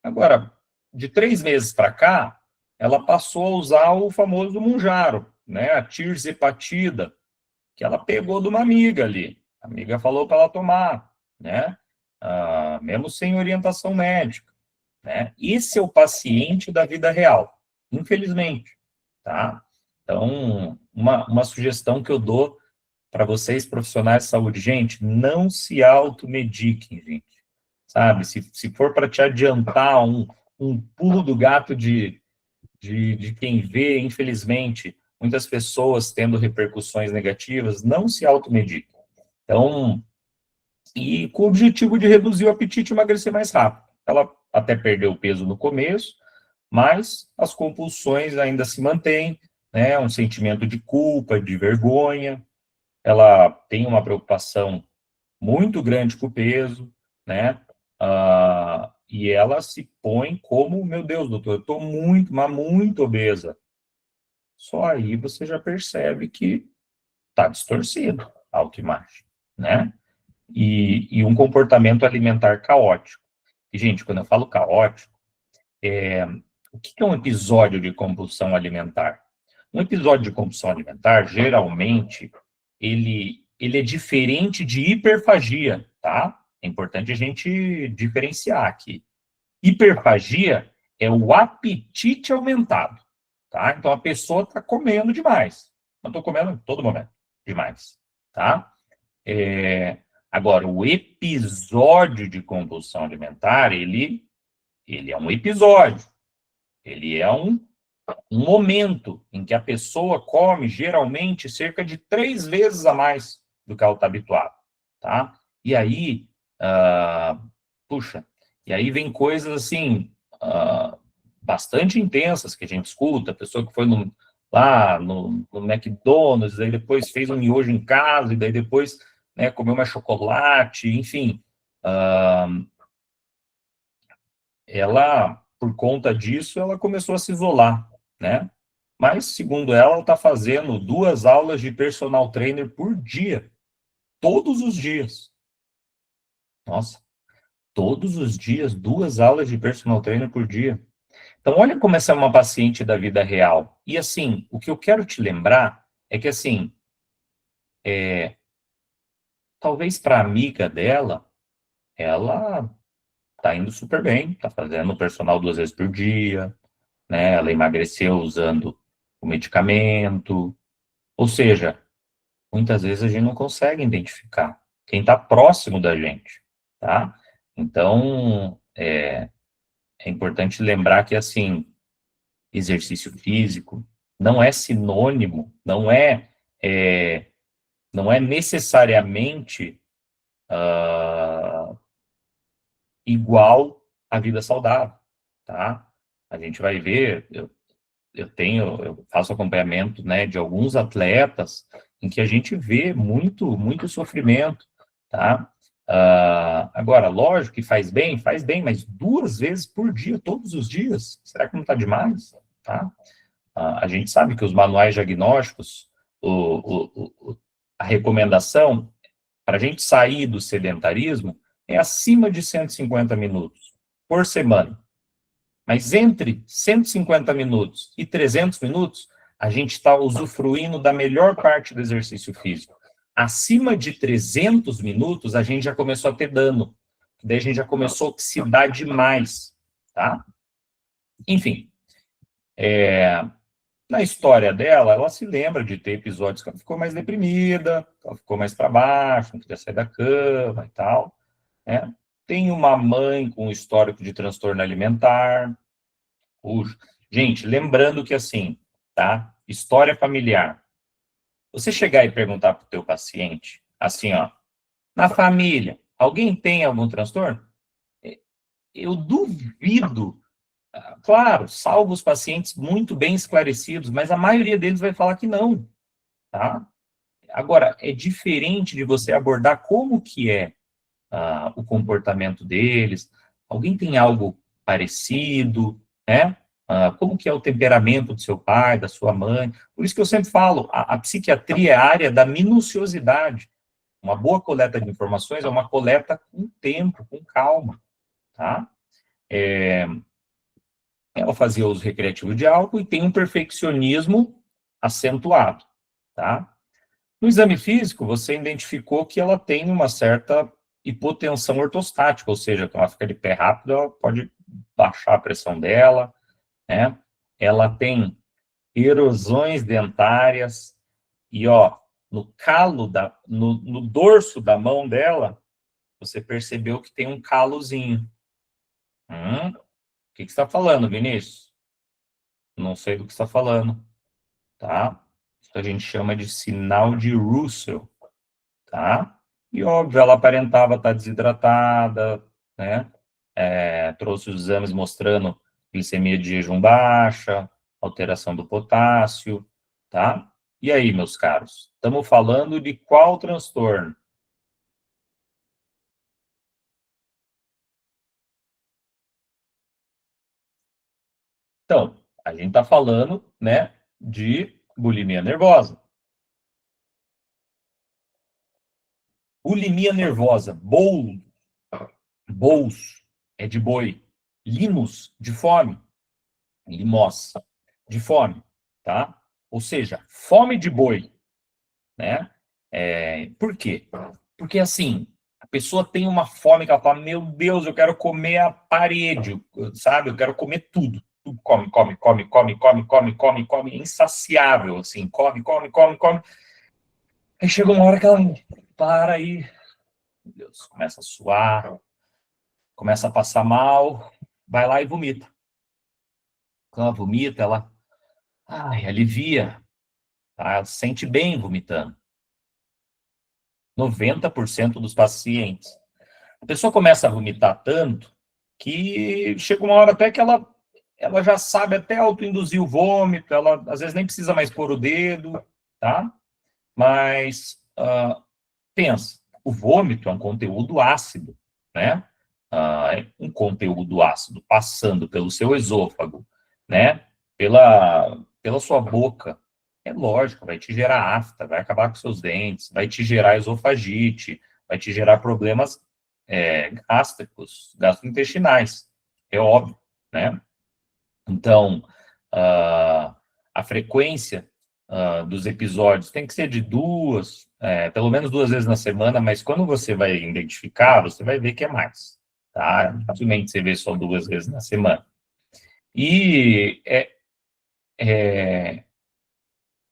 Agora, de 3 meses para cá, ela passou a usar o famoso Mounjaro, né, a tirzepatida, que ela pegou de uma amiga ali. A amiga falou para ela tomar, né, mesmo sem orientação médica, né? Esse é o paciente da vida real, infelizmente, tá? Então, uma sugestão que eu dou para vocês, profissionais de saúde: gente, não se automediquem, gente, sabe? Se for para te adiantar um pulo do gato de quem vê, infelizmente, muitas pessoas tendo repercussões negativas, não se automediquem. Então, e com o objetivo de reduzir o apetite e emagrecer mais rápido. Ela até perdeu peso no começo, mas as compulsões ainda se mantêm, né? Um sentimento de culpa, de vergonha. Ela tem uma preocupação muito grande com o peso, né? E ela se põe como, meu Deus, doutor, eu estou muito, mas muito obesa. Só aí você já percebe que está distorcido a autoimagem, né? E um comportamento alimentar caótico. E, gente, quando eu falo caótico, o que é um episódio de compulsão alimentar? Um episódio de compulsão alimentar, geralmente, ele é diferente de hiperfagia, tá? É importante a gente diferenciar aqui. Hiperfagia é o apetite aumentado, tá? Então, a pessoa está comendo demais. Eu estou comendo todo momento demais, tá? Agora, o episódio de compulsão alimentar, ele é um episódio. Ele é um momento em que a pessoa come, geralmente, cerca de 3 vezes a mais do que ela está habituada, tá? E aí, puxa, e aí vem coisas assim, bastante intensas que a gente escuta, a pessoa que foi lá no McDonald's, aí depois fez um miojo em casa, e daí depois, né, comeu mais chocolate, enfim. Ela, por conta disso, ela começou a se isolar, né? Mas, segundo ela está fazendo 2 aulas de personal trainer por dia, todos os dias. Nossa, todos os dias, 2 aulas de personal trainer por dia. Então, olha como essa é uma paciente da vida real. E, assim, o que eu quero te lembrar é que, assim, talvez para a amiga dela, ela está indo super bem, está fazendo personal 2 vezes por dia, né? Ela emagreceu usando o medicamento. Ou seja, muitas vezes a gente não consegue identificar quem está próximo da gente, tá? Então, é importante lembrar que, assim, exercício físico não é sinônimo, não é necessariamente igual à vida saudável, tá? A gente vai ver, eu faço acompanhamento, né, de alguns atletas em que a gente vê muito sofrimento, tá? Agora, lógico que faz bem, mas 2 vezes por dia, todos os dias, será que não está demais? Tá? A gente sabe que os manuais diagnósticos, a recomendação para a gente sair do sedentarismo é acima de 150 minutos por semana. Mas entre 150 minutos e 300 minutos, a gente está usufruindo da melhor parte do exercício físico. Acima de 300 minutos, a gente já começou a ter dano. Daí a gente já começou a oxidar demais, tá? Enfim, na história dela, ela se lembra de ter episódios que ela ficou mais deprimida, ela ficou mais para baixo, não queria sair da cama e tal, né? Tem uma mãe com histórico de transtorno alimentar. Puxa. Gente, lembrando que assim, tá? História familiar. Você chegar e perguntar para o teu paciente, assim, ó, na família, alguém tem algum transtorno? Eu duvido, claro, salvo os pacientes muito bem esclarecidos, mas a maioria deles vai falar que não, tá? Agora, é diferente de você abordar como que é o comportamento deles. Alguém tem algo parecido, né? Como que é o temperamento do seu pai, da sua mãe? Por isso que eu sempre falo, a psiquiatria é a área da minuciosidade. Uma boa coleta de informações é uma coleta com tempo, com calma, tá? Ela fazia uso recreativo de álcool e tem um perfeccionismo acentuado, tá? No exame físico, você identificou que ela tem uma certa hipotensão ortostática, ou seja, quando ela fica de pé rápido, ela pode baixar a pressão dela, né? Ela tem erosões dentárias e, ó, no calo, no dorso da mão dela, você percebeu que tem um calozinho. O que você está falando, Vinícius? Não sei do que você está falando, tá? Isso a gente chama de sinal de Russell, tá? E, óbvio, ela aparentava estar desidratada, né? Trouxe os exames mostrando glicemia de jejum baixa, alteração do potássio, tá? E aí, meus caros, estamos falando de qual transtorno? Então, a gente está falando, né, de bulimia nervosa. Bulimia nervosa, bous é de boi, limos, de fome, limos, de fome, tá? Ou seja, fome de boi, né? Por quê? Porque, assim, a pessoa tem uma fome que ela fala, meu Deus, eu quero comer a parede, sabe? Eu quero comer tudo. Tudo come, come, come, come, come, come, come, come, insaciável, assim, come, come, come, come. Aí chega uma hora que ela para aí, meu Deus, começa a suar, começa a passar mal, vai lá e vomita. Quando ela vomita, ela alivia, tá? Ela se sente bem vomitando. 90% dos pacientes. A pessoa começa a vomitar tanto que chega uma hora até que ela já sabe até autoinduzir o vômito, ela às vezes nem precisa mais pôr o dedo, tá? Mas pensa, o vômito é um conteúdo ácido, né? É um conteúdo ácido passando pelo seu esôfago, né? Pela sua boca. É lógico, vai te gerar afta, vai acabar com seus dentes, vai te gerar esofagite, vai te gerar problemas gástricos, gastrointestinais. É óbvio, né? Então, a frequência dos episódios tem que ser de pelo menos 2 vezes na semana, mas quando você vai identificar, você vai ver que é mais, tá? Facilmente você vê só 2 vezes na semana. E é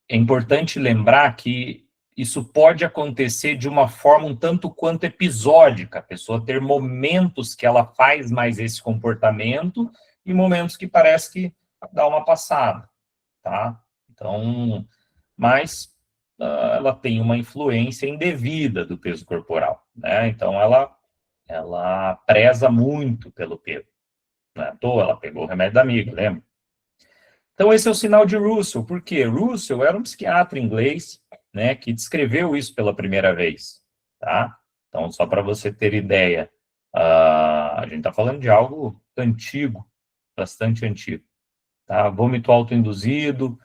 importante lembrar que isso pode acontecer de uma forma um tanto quanto episódica, a pessoa ter momentos que ela faz mais esse comportamento e momentos que parece que dá uma passada, tá? Então, mas ela tem uma influência indevida do peso corporal, né? Então, ela preza muito pelo peso. Não é à toa, ela pegou o remédio da amiga, lembra? Então, esse é o sinal de Russell. Por quê? Russell era um psiquiatra inglês, né, que descreveu isso pela primeira vez, tá? Então, só para você ter ideia, a gente está falando de algo antigo, bastante antigo, tá? Vômito autoinduzido,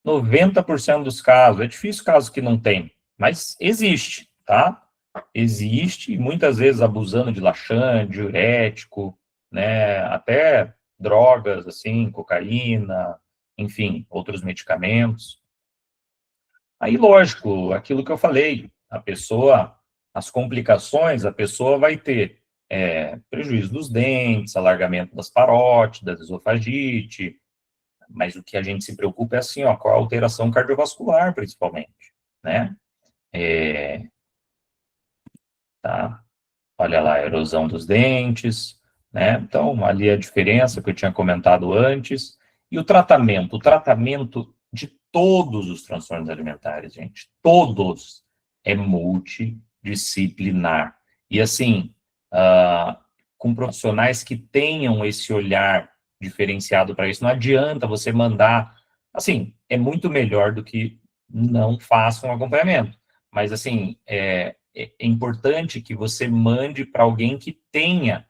90% dos casos, é difícil caso que não tem, mas existe, tá? Existe, e muitas vezes abusando de laxante, diurético, né, até drogas, assim, cocaína, enfim, outros medicamentos. Aí, lógico, aquilo que eu falei, as complicações, a pessoa vai ter prejuízo dos dentes, alargamento das parótidas, esofagite, mas o que a gente se preocupa é assim, ó, com a alteração cardiovascular, principalmente, né? Tá? Olha lá, a erosão dos dentes, né? Então, ali a diferença que eu tinha comentado antes. E o tratamento de todos os transtornos alimentares, gente, todos, é multidisciplinar. E assim, com profissionais que tenham esse olhar diferenciado para isso. Não adianta você mandar, assim, é muito melhor do que não faça um acompanhamento. Mas, assim, é importante que você mande para alguém que tenha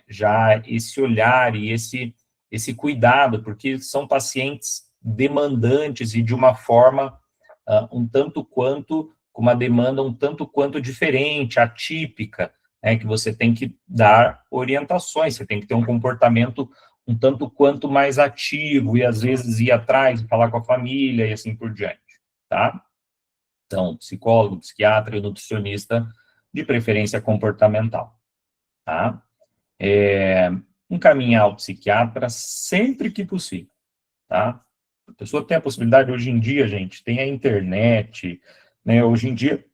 já esse olhar e esse cuidado, porque são pacientes demandantes e de uma forma com uma demanda um tanto quanto diferente, atípica, né, que você tem que dar orientações, você tem que ter um comportamento um tanto quanto mais ativo e às vezes ir atrás, falar com a família e assim por diante, tá? Então, psicólogo, psiquiatra e nutricionista, de preferência comportamental, tá? Encaminhar o psiquiatra sempre que possível, tá? A pessoa tem a possibilidade, hoje em dia, gente, tem a internet, né? Hoje em dia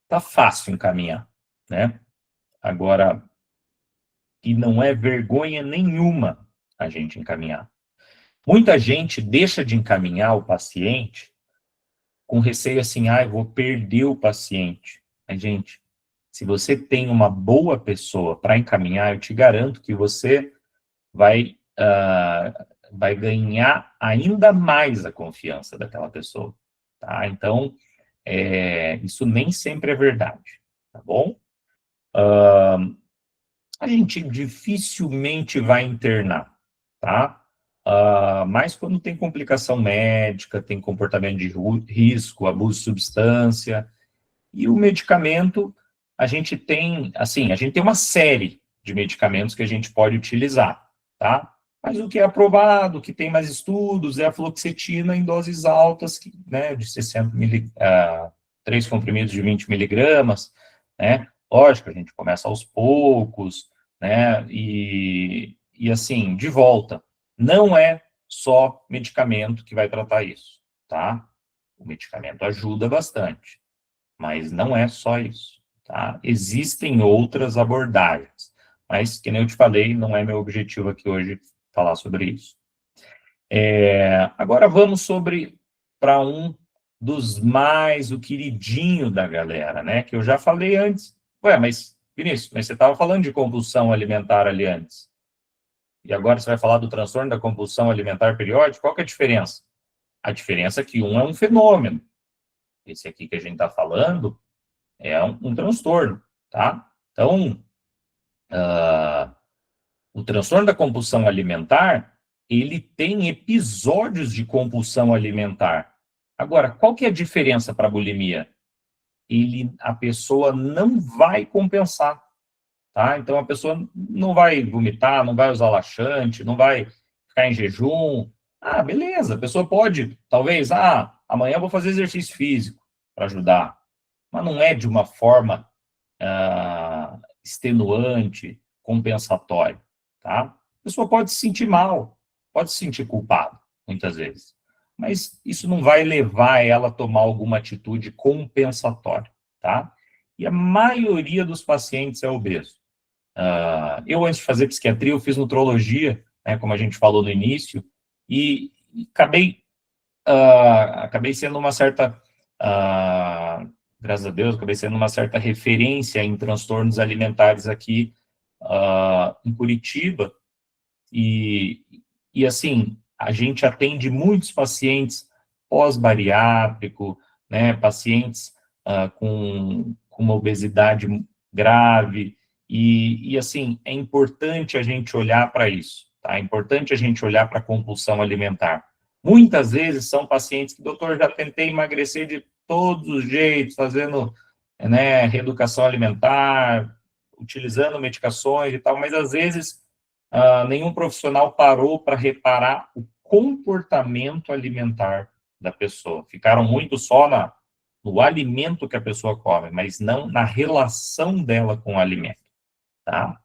tá fácil encaminhar, né? Agora, e não é vergonha nenhuma a gente encaminhar. Muita gente deixa de encaminhar o paciente com receio assim, eu vou perder o paciente. Mas, gente, se você tem uma boa pessoa para encaminhar, eu te garanto que você vai ganhar ainda mais a confiança daquela pessoa, tá? Então, isso nem sempre é verdade, tá bom? A gente dificilmente vai internar, tá? mas quando tem complicação médica, tem comportamento de risco, abuso de substância, e o medicamento, a gente tem uma série de medicamentos que a gente pode utilizar, tá? Mas o que é aprovado, o que tem mais estudos, é a fluoxetina em doses altas, né, de 3 comprimidos de 20 miligramas, né? Lógico, a gente começa aos poucos, né? E assim, de volta, não é só medicamento que vai tratar isso, tá? O medicamento ajuda bastante, mas não é só isso, tá? Existem outras abordagens, mas, que nem eu te falei, não é meu objetivo aqui hoje falar sobre isso. Agora vamos para um dos mais, o queridinho da galera, né? Que eu já falei antes. Ué, mas, Vinícius, mas você estava falando de compulsão alimentar ali antes. E agora você vai falar do transtorno da compulsão alimentar periódica? Qual que é a diferença? A diferença é que um é um fenômeno. Esse aqui que a gente está falando é um transtorno, tá? Então, o transtorno da compulsão alimentar, ele tem episódios de compulsão alimentar. Agora, qual que é a diferença para a bulimia? A pessoa não vai compensar, tá? Então, a pessoa não vai vomitar, não vai usar laxante, não vai ficar em jejum. Ah, beleza, a pessoa pode, talvez, amanhã eu vou fazer exercício físico para ajudar, mas não é de uma forma extenuante, compensatória, tá? A pessoa pode se sentir mal, pode se sentir culpada, muitas vezes, mas isso não vai levar ela a tomar alguma atitude compensatória, tá? E a maioria dos pacientes é obeso. Eu, antes de fazer psiquiatria, eu fiz nutrologia, né, como a gente falou no início, e acabei sendo uma certa... graças a Deus, acabei sendo uma certa referência em transtornos alimentares aqui em Curitiba, e assim, a gente atende muitos pacientes pós-bariátrico, né, pacientes com uma obesidade grave, e assim, é importante a gente olhar para isso, tá? É importante a gente olhar para a compulsão alimentar. Muitas vezes são pacientes que, doutor, já tentei emagrecer de todos os jeitos, fazendo, né, reeducação alimentar, utilizando medicações e tal, mas às vezes nenhum profissional parou para reparar o comportamento alimentar da pessoa. Ficaram muito só no alimento que a pessoa come, mas não na relação dela com o alimento, tá?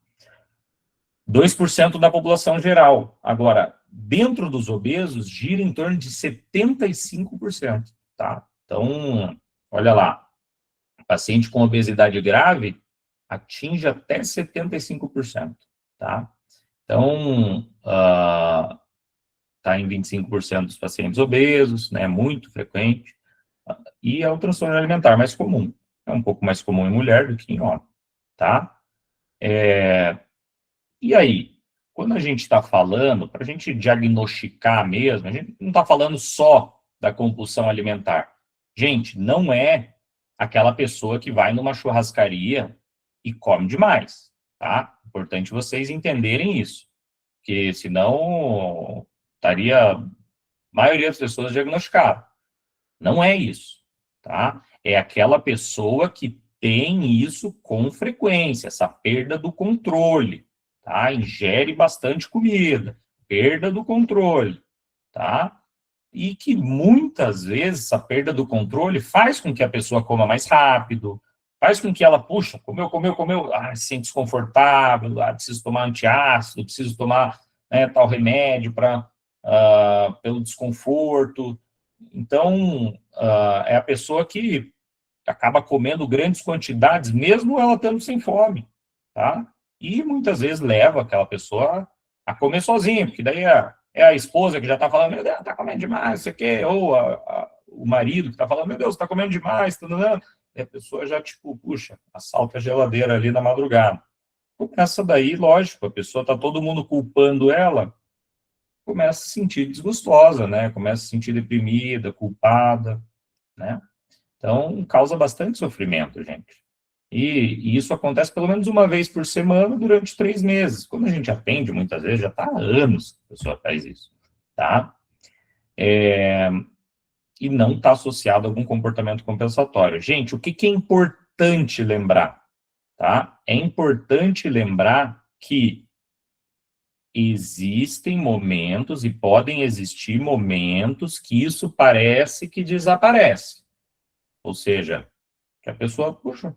2% da população geral. Agora, dentro dos obesos, gira em torno de 75%, tá? Então, olha lá, paciente com obesidade grave atinge até 75%, tá? Então, está em 25% dos pacientes obesos, né, muito frequente, e é o transtorno alimentar mais comum. É um pouco mais comum em mulher do que em homem, tá? E aí, quando a gente está falando, para a gente diagnosticar mesmo, a gente não está falando só da compulsão alimentar. Gente, não é aquela pessoa que vai numa churrascaria e come demais, tá? Importante vocês entenderem isso, porque senão estaria a maioria das pessoas diagnosticadas. Não é isso, tá? É aquela pessoa que tem isso com frequência, essa perda do controle, tá? Ingere bastante comida, perda do controle, tá? E que muitas vezes essa perda do controle faz com que a pessoa coma mais rápido, faz com que ela, puxa, comeu, se sente desconfortável, preciso tomar antiácido, preciso tomar, né, tal remédio pelo desconforto. Então, é a pessoa que acaba comendo grandes quantidades, mesmo ela estando sem fome, tá? E muitas vezes leva aquela pessoa a comer sozinha, porque daí é a esposa que já está falando, meu Deus, está comendo demais, não sei o quê, ou o marido que está falando, meu Deus, está comendo demais, tá dando. E a pessoa já, tipo, puxa, assalta a geladeira ali na madrugada. Começa daí, lógico, a pessoa está todo mundo culpando ela, começa a se sentir desgostosa, né? Começa a se sentir deprimida, culpada, né? Então, causa bastante sofrimento, gente. E isso acontece pelo menos uma vez por semana durante 3 meses. Quando a gente atende, muitas vezes, já está há anos que a pessoa faz isso. tá? E não está associado a algum comportamento compensatório. Gente, o que é importante lembrar, tá? É importante lembrar que existem momentos e podem existir momentos que isso parece que desaparece. Ou seja, que a pessoa, puxa,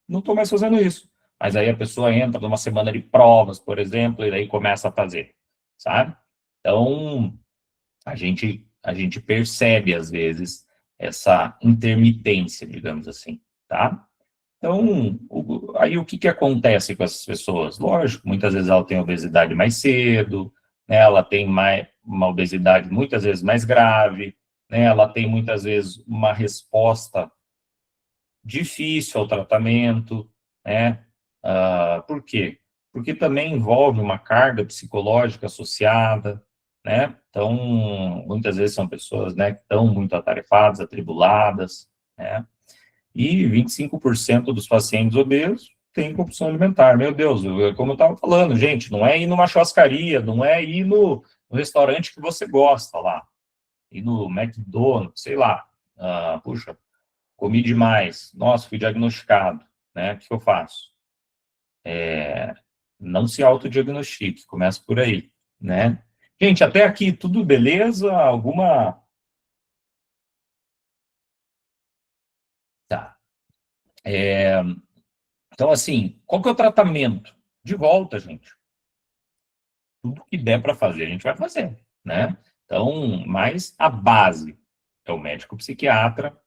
não estou mais fazendo isso. Mas aí a pessoa entra numa semana de provas, por exemplo, e daí começa a fazer, sabe? Então, a gente percebe, às vezes, essa intermitência, digamos assim, tá? Então, aí o que acontece com essas pessoas? Lógico, muitas vezes ela tem obesidade mais cedo, né? Ela tem uma obesidade muitas vezes mais grave, né? Ela tem muitas vezes uma resposta difícil ao tratamento, né? Por quê? Porque também envolve uma carga psicológica associada, né? Então, muitas vezes são pessoas, né, que estão muito atarefadas, atribuladas, né? E 25% dos pacientes obesos têm compulsão alimentar. Meu Deus, como eu estava falando, gente, não é ir numa churrascaria, não é ir no restaurante que você gosta lá, ir no McDonald's, sei lá. Puxa, comi demais, nossa, fui diagnosticado, né? O que eu faço? Não se autodiagnostique, começa por aí, né? Gente, até aqui tudo beleza? Alguma... Tá. Então, assim, qual que é o tratamento? De volta, gente. Tudo que der para fazer, a gente vai fazer, né? Então, mas a base é o médico psiquiatra,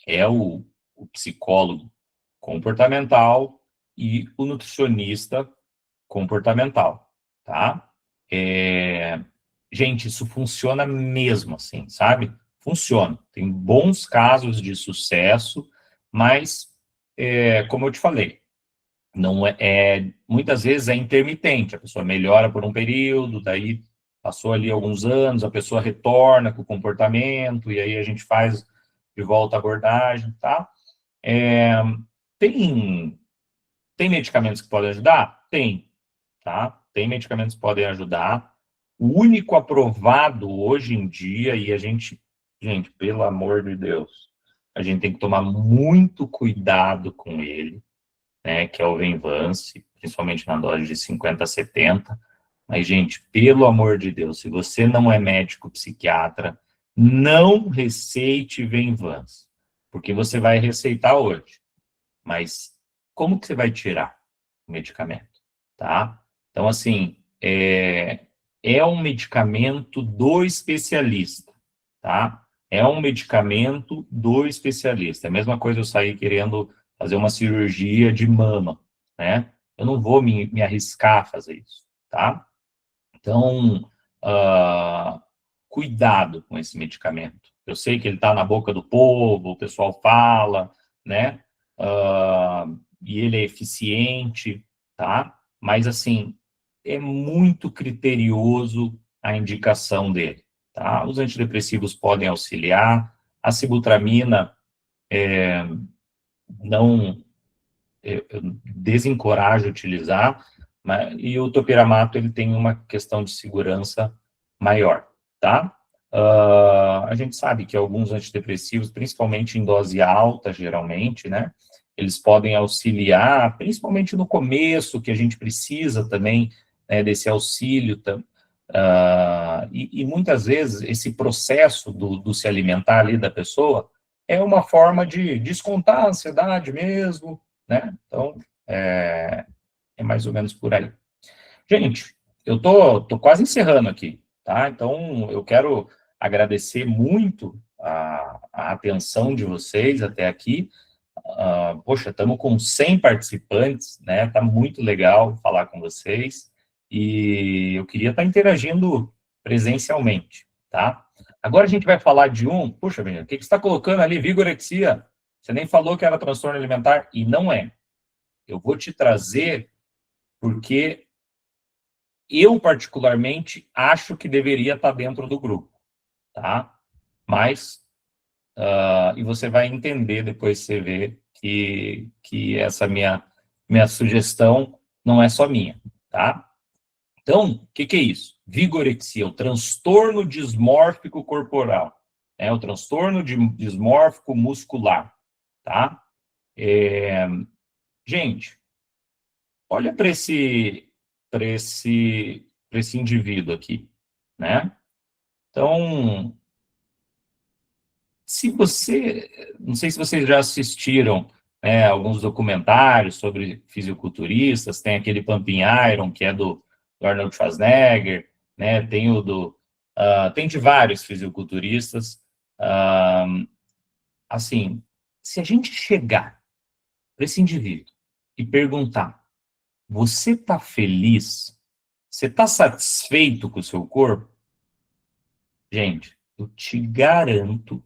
é o psicólogo comportamental e o nutricionista comportamental, tá? Gente, isso funciona mesmo, assim, sabe? Funciona. Tem bons casos de sucesso, mas, como eu te falei, não muitas vezes é intermitente. A pessoa melhora por um período, daí passou ali alguns anos, a pessoa retorna com o comportamento, e aí a gente faz de volta a abordagem, tá? Tem, tem medicamentos que podem ajudar? Tem, tá? Tem medicamentos que podem ajudar. O único aprovado hoje em dia, e gente, pelo amor de Deus, a gente tem que tomar muito cuidado com ele, né, que é o Venvance, principalmente na dose de 50 a 70. Mas, gente, pelo amor de Deus, se você não é médico psiquiatra, não receite Venvance, porque você vai receitar hoje. Mas como que você vai tirar o medicamento, tá? Então, assim, é um medicamento do especialista, tá? É um medicamento do especialista. É a mesma coisa eu sair querendo fazer uma cirurgia de mama, né? Eu não vou me arriscar a fazer isso, tá? Então, cuidado com esse medicamento. Eu sei que ele está na boca do povo, o pessoal fala, né? E ele é eficiente, tá? Mas, assim, é muito criterioso a indicação dele, tá? Os antidepressivos podem auxiliar, a sibutramina não... Eu desencorajo utilizar, e o topiramato, ele tem uma questão de segurança maior, tá? A gente sabe que alguns antidepressivos, principalmente em dose alta, geralmente, né, eles podem auxiliar, principalmente no começo, que a gente precisa também, né, desse auxílio, e muitas vezes esse processo do se alimentar ali da pessoa é uma forma de descontar a ansiedade mesmo, né? Então, é mais ou menos por aí. Gente, eu tô quase encerrando aqui, tá? Então, eu quero agradecer muito a atenção de vocês até aqui. Poxa, estamos com 100 participantes, né? Tá muito legal falar com vocês. E eu queria estar interagindo presencialmente, tá? Agora a gente vai falar de puxa, menina, o que você está colocando ali? Vigorexia. Você nem falou que era transtorno alimentar, e não é. Eu vou te trazer porque eu, particularmente, acho que deveria estar dentro do grupo, tá? Mas, e você vai entender depois que você vê que essa minha sugestão não é só minha, tá? Então, o que é isso? Vigorexia, o transtorno dismórfico corporal, o transtorno dismórfico muscular, tá? Gente, olha para esse indivíduo aqui, né? Então, não sei se vocês já assistiram, alguns documentários sobre fisiculturistas, tem aquele Pumping Iron, que é do Arnold Schwarzenegger, né? Tem de vários fisiculturistas. Assim, se a gente chegar para esse indivíduo e perguntar: você está feliz? Você está satisfeito com o seu corpo? Gente, eu te garanto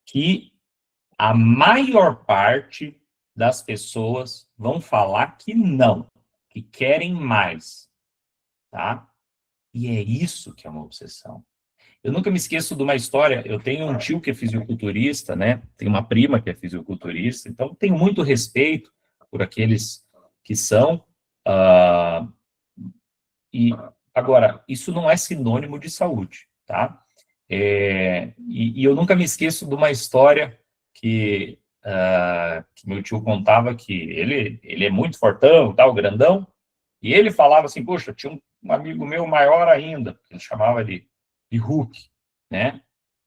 que a maior parte das pessoas vão falar que não, que querem mais, tá? E é isso que é uma obsessão. Eu nunca me esqueço de uma história. Eu tenho um tio que é fisiculturista, né? Tenho uma prima que é fisiculturista, então tenho muito respeito por aqueles que são. E agora, isso não é sinônimo de saúde, tá? E eu nunca me esqueço de uma história que meu tio contava, que ele é muito fortão, tal, grandão, e ele falava assim: poxa, tinha um amigo meu maior ainda, ele chamava de Hulk, né?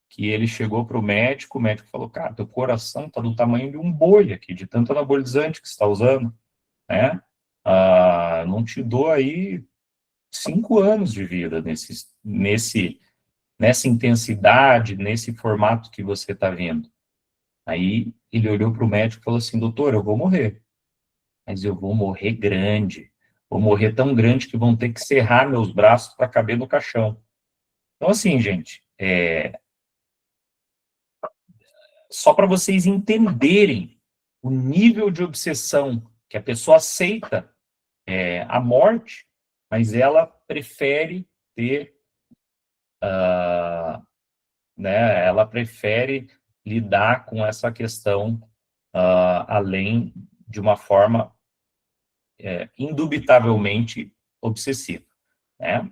Que ele chegou para o médico falou: cara, teu coração tá do tamanho de um boi aqui, de tanto anabolizante que você está usando, né? Não te dou aí 5 anos de vida nessa intensidade, nesse formato que você está vendo. Aí ele olhou para o médico e falou assim: doutor, eu vou morrer, mas eu vou morrer grande. Vou morrer tão grande que vão ter que serrar meus braços para caber no caixão. Então, assim, gente, só para vocês entenderem o nível de obsessão que a pessoa aceita a morte, mas ela prefere ter, né, ela prefere lidar com essa questão além de uma forma indubitavelmente obsessiva, né?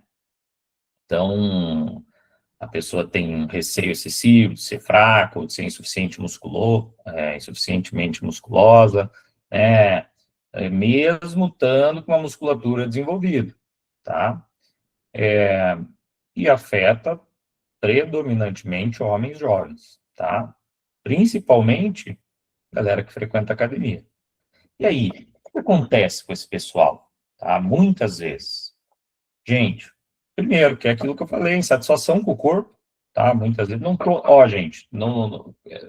Então, a pessoa tem um receio excessivo de ser fraca ou de ser insuficientemente musculosa, mesmo estando com uma musculatura desenvolvida, tá? E afeta predominantemente homens jovens, tá? Principalmente galera que frequenta academia. E aí, o que acontece com esse pessoal? Tá? Muitas vezes, gente, primeiro, que é aquilo que eu falei, insatisfação com o corpo, tá? Muitas vezes, gente,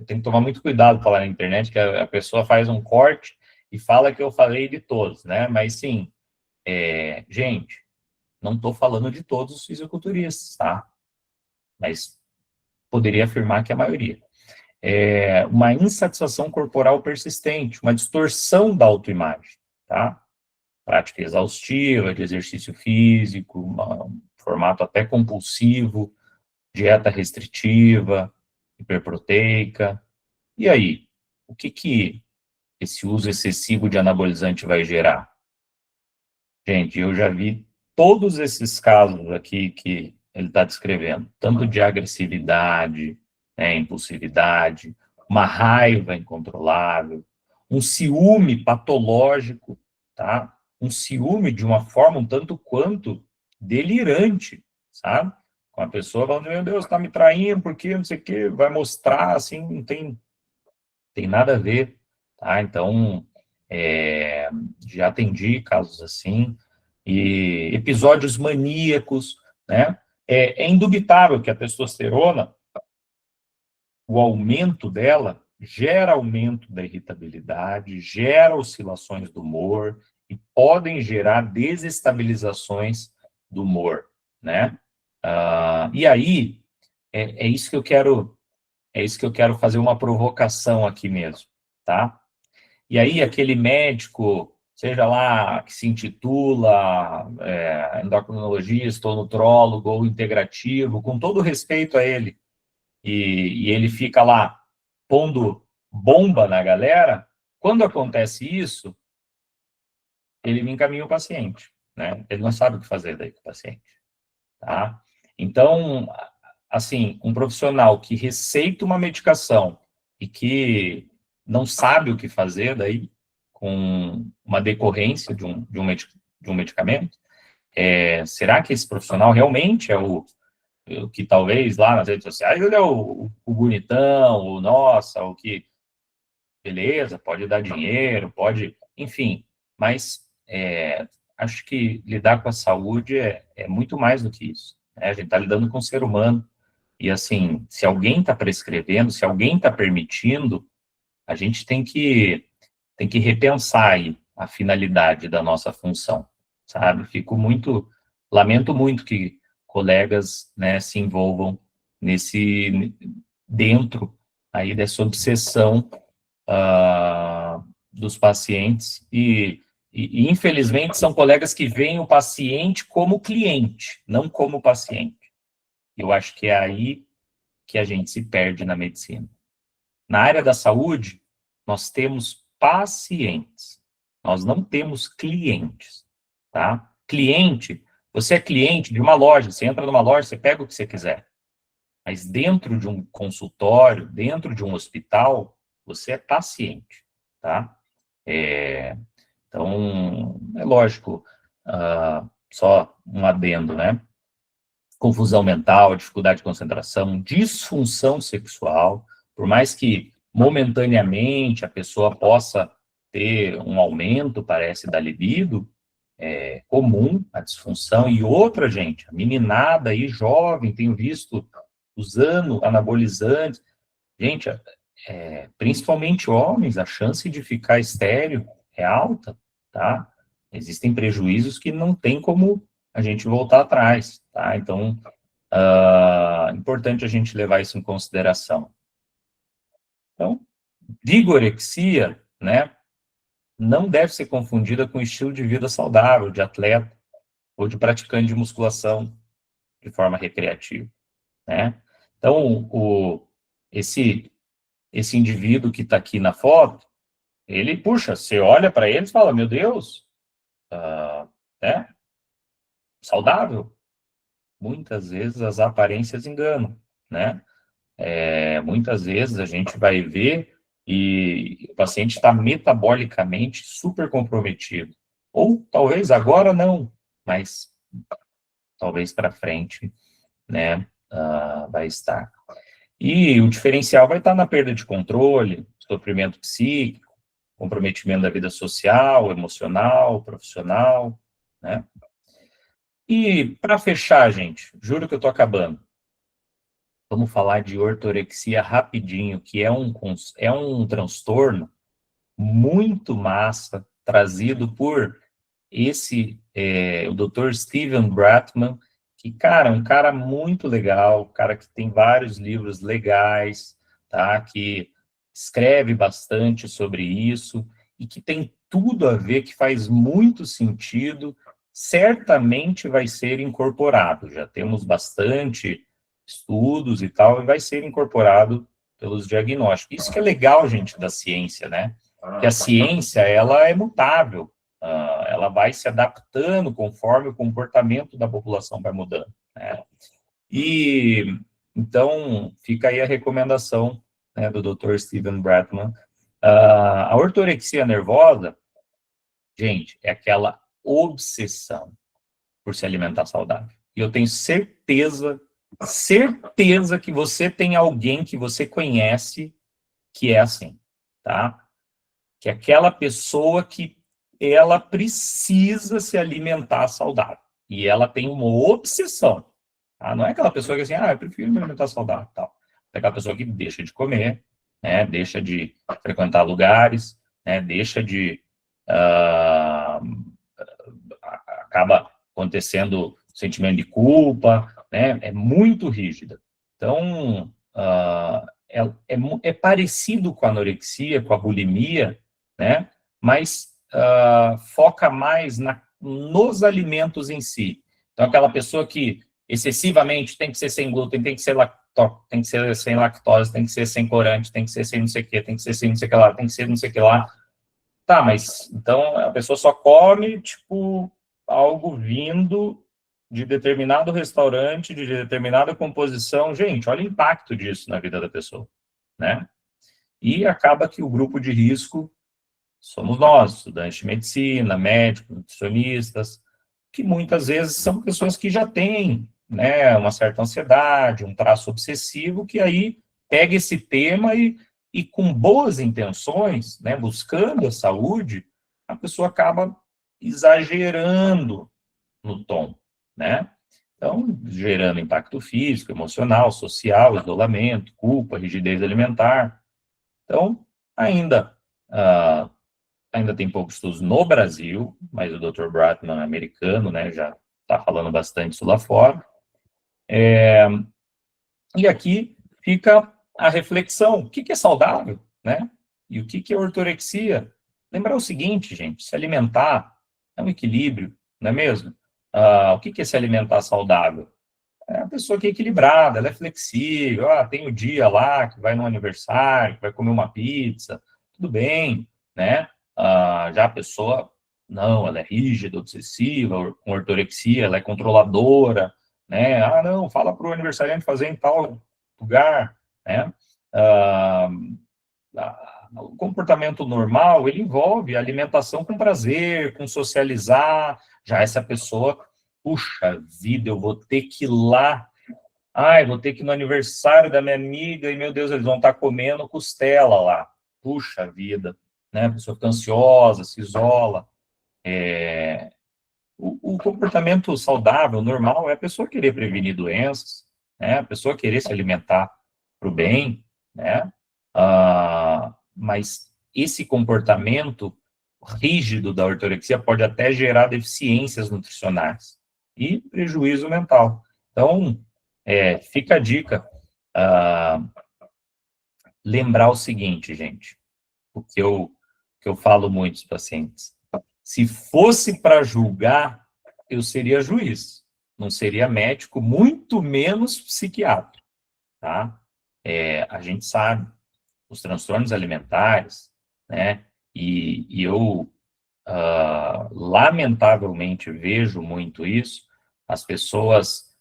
tem que tomar muito cuidado para falar na internet, que a pessoa faz um corte e fala que eu falei de todos, né? Mas sim, gente, não estou falando de todos os fisiculturistas, tá? Mas poderia afirmar que a maioria. Uma insatisfação corporal persistente, uma distorção da autoimagem, tá? Prática exaustiva de exercício físico, um formato até compulsivo, dieta restritiva, hiperproteica. E aí, o que esse uso excessivo de anabolizante vai gerar? Gente, eu já vi todos esses casos aqui que ele está descrevendo, tanto de agressividade, impulsividade, uma raiva incontrolável, um ciúme patológico, tá? Um ciúme de uma forma um tanto quanto delirante, sabe? Com a pessoa falando: meu Deus, está me traindo, porque não sei o quê, vai mostrar, assim, não tem nada a ver, tá? Então, já atendi casos assim, e episódios maníacos, né? É indubitável que a testosterona, o aumento dela, gera aumento da irritabilidade, gera oscilações do humor e podem gerar desestabilizações do humor, né? E aí, é isso que eu quero fazer uma provocação aqui mesmo, tá? E aí, aquele médico, seja lá, que se intitula endocrinologista, ou nutrólogo, ou integrativo, com todo respeito a ele, e ele fica lá pondo bomba na galera, quando acontece isso, ele me encaminha o paciente, né? Ele não sabe o que fazer daí com o paciente, tá? Então, assim, um profissional que receita uma medicação e que não sabe o que fazer daí com uma decorrência de um medicamento, será que esse profissional realmente é o que talvez lá nas redes sociais ele é o bonitão, o nossa, o que, beleza, pode dar dinheiro, pode, enfim, mas acho que lidar com a saúde é muito mais do que isso, né? A gente está lidando com o ser humano, e assim, se alguém está prescrevendo, se alguém está permitindo, a gente tem que repensar aí a finalidade da nossa função, sabe? Lamento muito que colegas, né, se envolvam dentro aí dessa obsessão dos pacientes e, infelizmente, são colegas que veem o paciente como cliente, não como paciente. Eu acho que é aí que a gente se perde na medicina. Na área da saúde, nós temos pacientes, nós não temos clientes, tá? Cliente, você é cliente de uma loja, você entra numa loja, você pega o que você quiser. Mas dentro de um consultório, dentro de um hospital, você é paciente, tá? Então, é lógico, só um adendo, né? Confusão mental, dificuldade de concentração, disfunção sexual, por mais que momentaneamente a pessoa possa ter um aumento, parece, da libido, é comum a disfunção. E outra, gente, a meninada aí, jovem, tenho visto usando anabolizantes. Gente, principalmente homens, a chance de ficar estéril é alta, tá? Existem prejuízos que não tem como a gente voltar atrás, tá? Então, importante a gente levar isso em consideração. Então, vigorexia, né, não deve ser confundida com estilo de vida saudável, de atleta ou de praticante de musculação de forma recreativa, né? Então, esse indivíduo que está aqui na foto, ele, puxa, você olha para ele e fala, meu Deus, né? Saudável. Muitas vezes as aparências enganam, né? Muitas vezes a gente vai ver e o paciente está metabolicamente super comprometido. Ou talvez agora não, mas talvez para frente, né, vai estar. E o diferencial vai estar na perda de controle, sofrimento psíquico, comprometimento da vida social, emocional, profissional, né? E para fechar, gente, juro que eu estou acabando. Vamos falar de ortorexia rapidinho, que é um transtorno muito massa, trazido por o Dr. Steven Bratman, que, cara, é um cara muito legal, um cara que tem vários livros legais, tá? Que escreve bastante sobre isso e que tem tudo a ver, que faz muito sentido, certamente vai ser incorporado. Já temos bastante estudos e tal, e vai ser incorporado pelos diagnósticos. Isso que é legal, gente, da ciência, né? Que a ciência, ela é mutável, ela vai se adaptando conforme o comportamento da população vai mudando, né? E, então, fica aí a recomendação, né, do Dr. Steven Bratman. A ortorexia nervosa, gente, é aquela obsessão por se alimentar saudável. E eu tenho certeza que você tem alguém que você conhece que é assim, tá? Que é aquela pessoa que ela precisa se alimentar saudável. E ela tem uma obsessão. Tá? Não é aquela pessoa que assim, eu prefiro me alimentar saudável. Tal. É aquela pessoa que deixa de comer, né? Deixa de frequentar lugares, né? Deixa de... acaba acontecendo sentimento de culpa, né? É muito rígida. Então, é parecido com a anorexia, com a bulimia, né? Mas foca mais nos alimentos em si. Então, aquela pessoa que excessivamente tem que ser sem glúten, tem que ser sem lactose, tem que ser sem corante, tem que ser sem não sei o quê, tem que ser sem não sei o que lá, tem que ser não sei o que lá. Tá, mas então a pessoa só come, tipo, algo vindo de determinado restaurante, de determinada composição. Gente, olha o impacto disso na vida da pessoa, né? E acaba que o grupo de risco somos nós, estudantes de medicina, médicos, nutricionistas, que muitas vezes são pessoas que já têm, né, uma certa ansiedade, um traço obsessivo, que aí pega esse tema e com boas intenções, né, buscando a saúde, a pessoa acaba exagerando no tom, né? Então, gerando impacto físico, emocional, social, isolamento, culpa, rigidez alimentar. Então, ainda ainda tem poucos estudos no Brasil, mas o Dr. Bratman, americano, né, já está falando bastante isso lá fora. E aqui fica a reflexão: o que é saudável, né? E o que é ortorexia? Lembrar o seguinte, gente: se alimentar é um equilíbrio, não é mesmo? O que é se alimentar saudável? É a pessoa que é equilibrada, ela é flexível, tem o dia lá que vai no aniversário, que vai comer uma pizza, tudo bem, né? Já a pessoa, não, ela é rígida, obsessiva, com ortorexia, ela é controladora, né? Não, fala para o aniversariante fazer em tal lugar, né? O comportamento normal, ele envolve alimentação com prazer, com socializar. Já essa pessoa, puxa vida, eu vou ter que ir lá, eu vou ter que ir no aniversário da minha amiga, e meu Deus, eles vão estar comendo costela lá. Puxa vida, né? A pessoa fica ansiosa, se isola. O comportamento saudável, normal, é a pessoa querer prevenir doenças, né? A pessoa querer se alimentar para o bem, né? Mas esse comportamento rígido da ortorexia pode até gerar deficiências nutricionais e prejuízo mental. Então, fica a dica, lembrar o seguinte, gente, o que eu falo muito aos pacientes: se fosse para julgar, eu seria juiz, não seria médico, muito menos psiquiatra, tá? A gente sabe os transtornos alimentares, né? E eu, lamentavelmente, vejo muito isso, as pessoas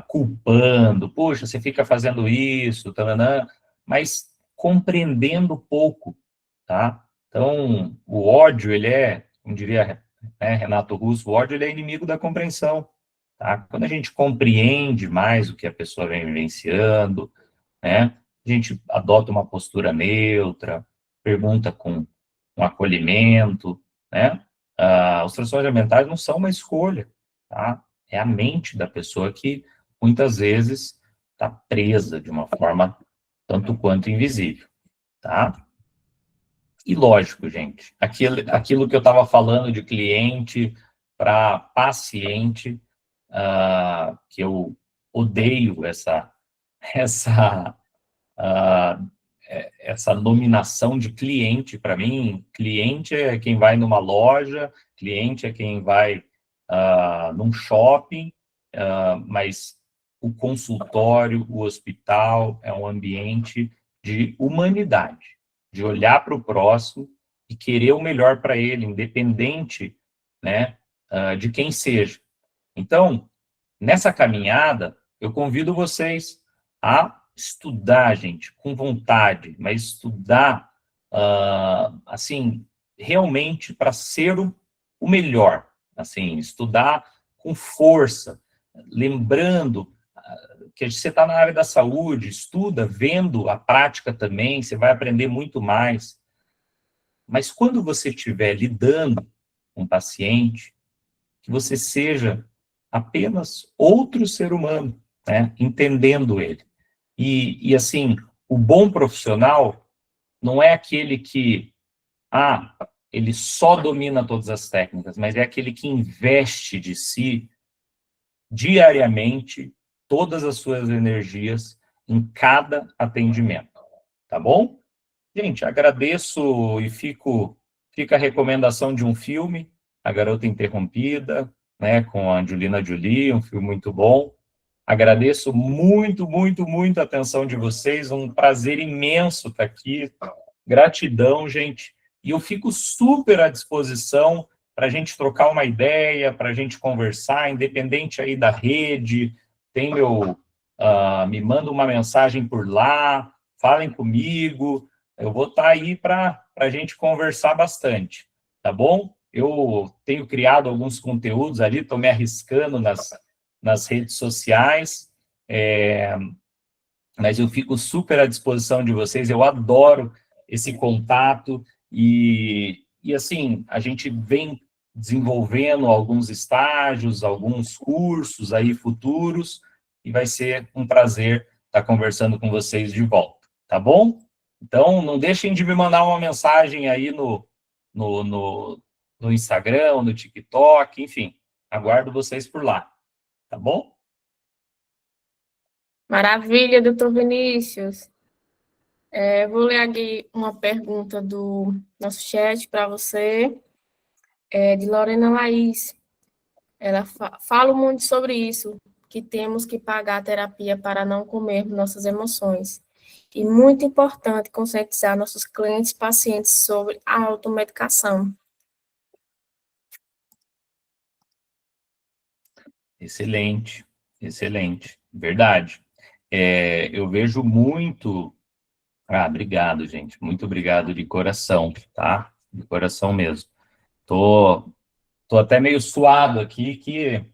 culpando, poxa, você fica fazendo isso, taranã, mas compreendendo pouco, tá? Então, o ódio, ele é, como diria, né, Renato Russo, o ódio, ele é inimigo da compreensão, tá? Quando a gente compreende mais o que a pessoa vem vivenciando, né, a gente adota uma postura neutra, pergunta com acolhimento, né? Os transtornos alimentares não são uma escolha, tá? É a mente da pessoa que, muitas vezes, está presa de uma forma tanto quanto invisível, tá? E lógico, gente, aquilo que eu estava falando de cliente para paciente, que eu odeio essa essa nominação de cliente. Para mim, cliente é quem vai numa loja, cliente é quem vai num shopping, mas o consultório, o hospital é um ambiente de humanidade, de olhar para o próximo e querer o melhor para ele, independente, né, de quem seja. Então, nessa caminhada, eu convido vocês a estudar, gente, com vontade, mas estudar, assim, realmente para ser o melhor, assim, estudar com força, lembrando que você está na área da saúde, estuda, vendo a prática também, você vai aprender muito mais. Mas quando você estiver lidando com um paciente, que você seja apenas outro ser humano, né, entendendo ele. E assim, o bom profissional não é aquele que, ele só domina todas as técnicas, mas é aquele que investe de si diariamente todas as suas energias em cada atendimento, tá bom? Gente, agradeço e fica a recomendação de um filme, A Garota Interrompida, né, com a Angelina Jolie, um filme muito bom. Agradeço muito, muito, muito a atenção de vocês, um prazer imenso estar aqui. Gratidão, gente, e eu fico super à disposição para a gente trocar uma ideia, para a gente conversar, independente aí da rede, me manda uma mensagem por lá, falem comigo, eu vou estar aí para a gente conversar bastante, tá bom? Eu tenho criado alguns conteúdos ali, estou me arriscando nas redes sociais, mas eu fico super à disposição de vocês, eu adoro esse contato, e assim, a gente vem desenvolvendo alguns estágios, alguns cursos aí futuros, e vai ser um prazer estar conversando com vocês de volta, tá bom? Então, não deixem de me mandar uma mensagem aí no Instagram, no TikTok, enfim, aguardo vocês por lá, tá bom? Maravilha, doutor Vinícius. Vou ler aqui uma pergunta do nosso chat para você, de Lorena Laís. Ela fala muito sobre isso, que temos que pagar a terapia para não comermos nossas emoções. E muito importante conscientizar nossos clientes e pacientes sobre a automedicação. Excelente, excelente, verdade. Eu vejo muito... obrigado, gente, muito obrigado de coração, tá? De coração mesmo. Tô até meio suado aqui, que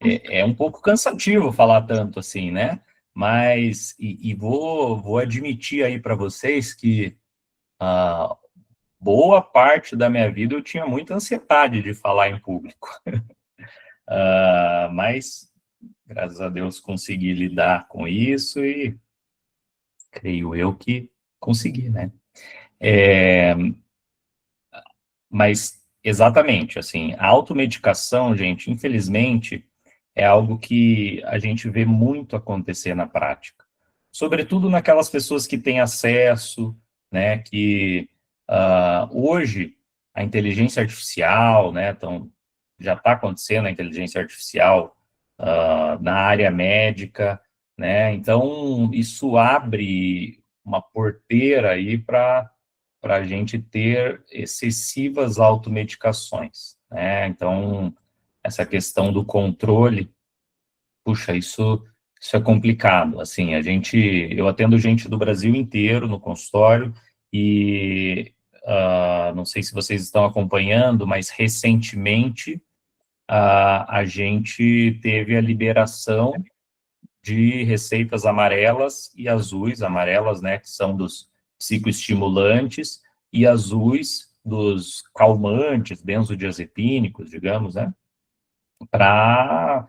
é um pouco cansativo falar tanto assim, né? Mas, vou admitir aí para vocês que boa parte da minha vida eu tinha muita ansiedade de falar em público. Mas, graças a Deus, consegui lidar com isso e creio eu que consegui, né? Mas, exatamente, assim, a automedicação, gente, infelizmente, é algo que a gente vê muito acontecer na prática. Sobretudo naquelas pessoas que têm acesso, né, que hoje a inteligência artificial, né, então, já está acontecendo a inteligência artificial na área médica, né, então isso abre uma porteira aí para a gente ter excessivas automedicações, né? Então, essa questão do controle, puxa, isso é complicado, assim, eu atendo gente do Brasil inteiro no consultório, e não sei se vocês estão acompanhando, mas recentemente a gente teve a liberação de receitas amarelas e azuis, amarelas, né, que são dos psicoestimulantes, e azuis dos calmantes, benzodiazepínicos, digamos, né, para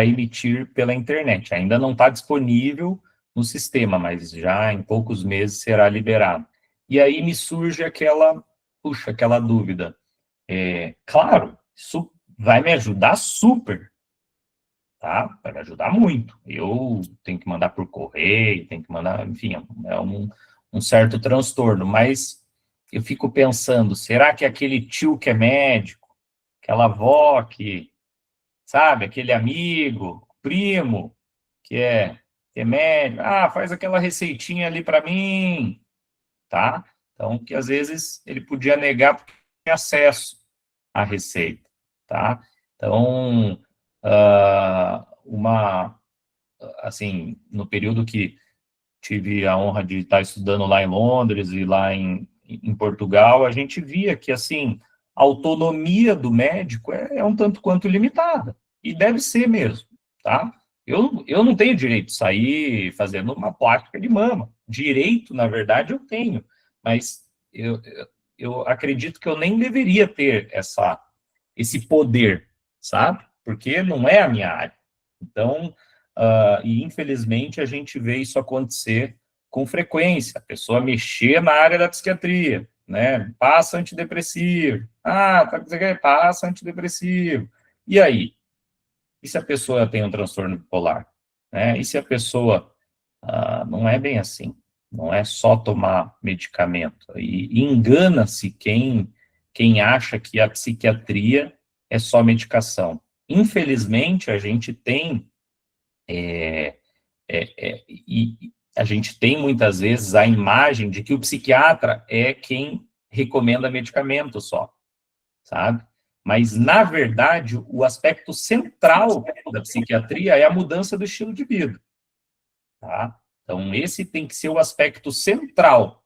emitir pela internet. Ainda não está disponível no sistema, mas já em poucos meses será liberado. E aí me surge aquela dúvida. Claro, isso vai me ajudar super, tá? Vai me ajudar muito. Eu tenho que mandar por correio, tenho que mandar, enfim, é um certo transtorno, mas eu fico pensando, será que aquele tio que é médico, aquela avó que, sabe, aquele amigo, primo, que é médico, faz aquela receitinha ali para mim, tá? Então, que às vezes ele podia negar porque tinha acesso à receita, tá? Então, assim, no período que tive a honra de estar estudando lá em Londres e lá em Portugal, a gente via que, assim, a autonomia do médico é um tanto quanto limitada, e deve ser mesmo, tá? Eu não tenho direito de sair fazendo uma plástica de mama. Direito, na verdade, eu tenho, mas eu acredito que eu nem deveria ter esse poder, sabe? Porque não é a minha área. Então, e infelizmente a gente vê isso acontecer com frequência, a pessoa mexer na área da psiquiatria, né? Passa antidepressivo, passa antidepressivo. E aí? E se a pessoa tem um transtorno bipolar? Né? E se a pessoa não é bem assim? Não é só tomar medicamento. E engana-se quem acha que a psiquiatria é só medicação. Infelizmente, a gente tem e a gente tem muitas vezes a imagem de que o psiquiatra é quem recomenda medicamento só, sabe? Mas, na verdade, o aspecto central da psiquiatria é a mudança do estilo de vida, tá? Então, esse tem que ser o aspecto central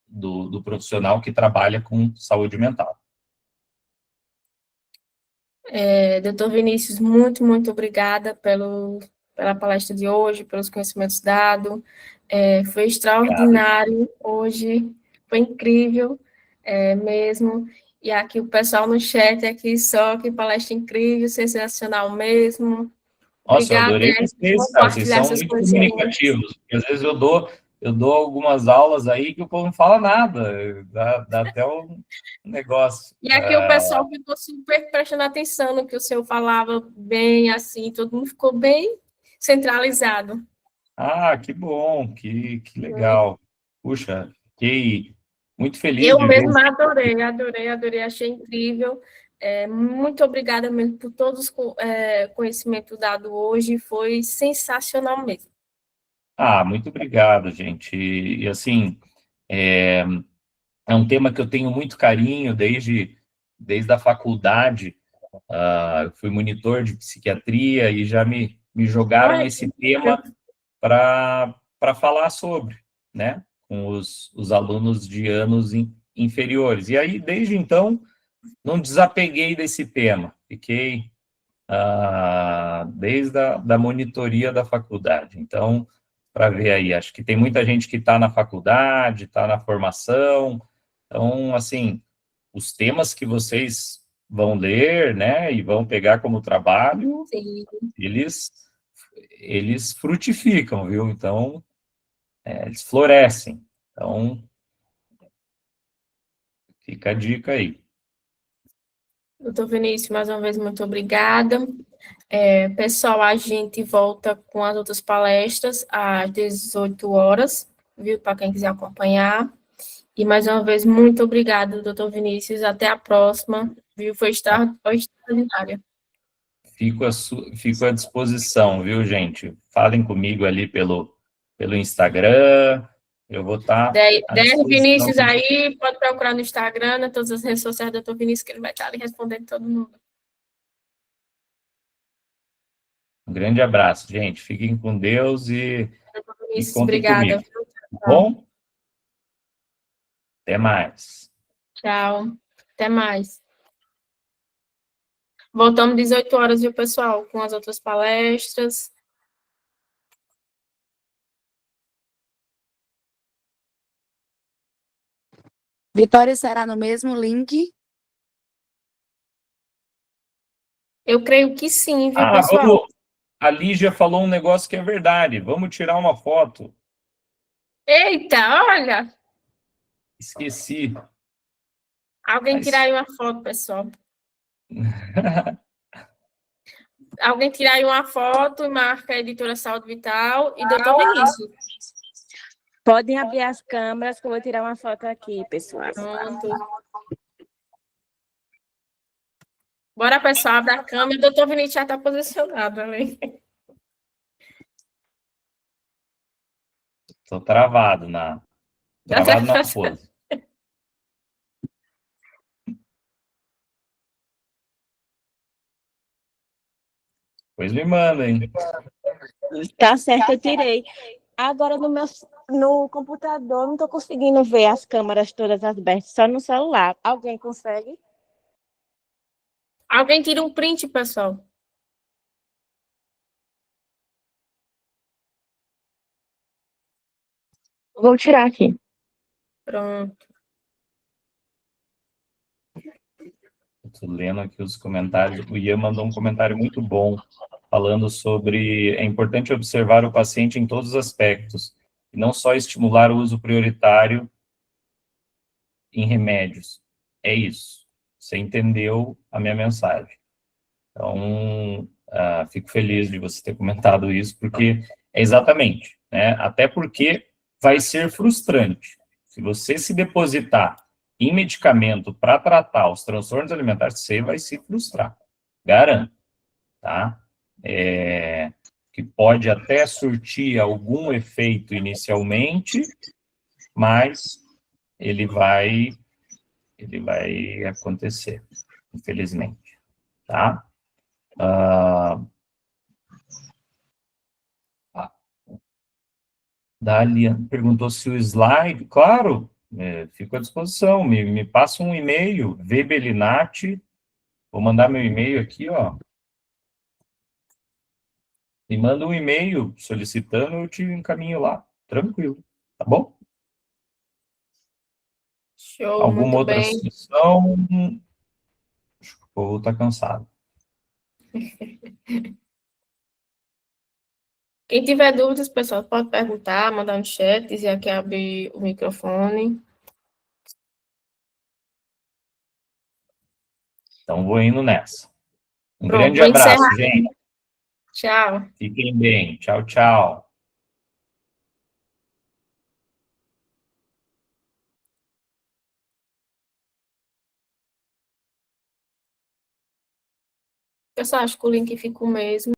do profissional que trabalha com saúde mental. Doutor Vinícius, muito, muito obrigada pela palestra de hoje, pelos conhecimentos dados. Foi extraordinário hoje, foi incrível mesmo. E aqui o pessoal no chat, aqui só que palestra incrível, sensacional mesmo. Nossa, eu Obrigada adorei por vocês, cara. Vocês compartilhar são seus muito conhecimentos. comunicativos. Porque às vezes eu dou algumas aulas aí que o povo não fala nada. Dá até um negócio. E aqui o pessoal ficou super prestando atenção no que o senhor falava, bem assim, todo mundo ficou bem centralizado. Ah, que bom, que legal. Puxa, fiquei muito feliz Eu de ver. mesma adorei, achei incrível. Muito obrigada mesmo por todos os conhecimentos dados hoje, foi sensacional mesmo. Ah, muito obrigado, gente. E assim, é um tema que eu tenho muito carinho desde a faculdade. Eu fui monitor de psiquiatria e já me jogaram Ai, esse tema para falar sobre, né, com os alunos de anos inferiores. E aí, desde então, não desapeguei desse tema, fiquei desde a da monitoria da faculdade. Então, para ver aí, acho que tem muita gente que está na faculdade, está na formação. Então, assim, os temas que vocês vão ler, né, e vão pegar como trabalho, sim. eles frutificam, viu? Então, eles florescem. Então, fica a dica aí. Doutor Vinícius, mais uma vez, muito obrigada. Pessoal, a gente volta com as outras palestras às 18 horas, viu? Para quem quiser acompanhar. E mais uma vez, muito obrigada, doutor Vinícius. Até a próxima, viu? Foi extraordinária. Fico à disposição, viu, gente? Falem comigo ali pelo Instagram. Eu vou estar à Der disposição. Vinícius aí, pode procurar no Instagram, em todas as redes sociais do doutor Vinícius, que ele vai estar ali respondendo todo mundo. Um grande abraço, gente. Fiquem com Deus e Vinícius, contem obrigada. comigo. Tá bom? Até mais. Tchau. Até mais. Voltamos 18 horas, viu, pessoal, com as outras palestras. Vitória será no mesmo link? Eu creio que sim, viu, pessoal? Vamos. A Lígia falou um negócio que é verdade. Vamos tirar uma foto. Eita, olha! Esqueci. Alguém tirar aí uma foto, pessoal. Alguém tirar aí uma foto e marca a editora Saúde Vital e doutor Vinícius. Podem abrir as câmeras que eu vou tirar uma foto aqui, pessoal. Pronto. Bora, pessoal, abre a câmera. O doutor Vinícius já está posicionado ali. Estou travado na pose. Pois me manda, hein? Tá certo, eu tirei. Agora no computador não estou conseguindo ver as câmeras todas abertas, só no celular. Alguém consegue? Alguém tira um print, pessoal. Vou tirar aqui. Pronto. Estou lendo aqui os comentários. O Ian mandou um comentário muito bom, falando sobre é importante observar o paciente em todos os aspectos, e não só estimular o uso prioritário em remédios. É isso. Você entendeu a minha mensagem. Então, fico feliz de você ter comentado isso, porque é exatamente, né? Até porque vai ser frustrante. Se você se depositar em medicamento para tratar os transtornos alimentares, você vai se frustrar. Garanto, tá? Que pode até surtir algum efeito inicialmente, mas ele vai acontecer, infelizmente, tá? Dalian perguntou se o slide, claro, fico à disposição, me passa um e-mail, vbelinati, vou mandar meu e-mail aqui, ó, me manda um e-mail solicitando, eu te encaminho lá, tranquilo, tá bom? Show, Alguma muito outra bem. sessão? Acho que o povo está cansado. Quem tiver dúvidas, pessoal, pode perguntar, mandar no chat, dizer que abre o microfone. Então, vou indo nessa. Um Pronto, grande vou encerrar. abraço, gente. Tchau. Fiquem bem. Tchau, tchau. Pessoal, acho que o link fica o mesmo.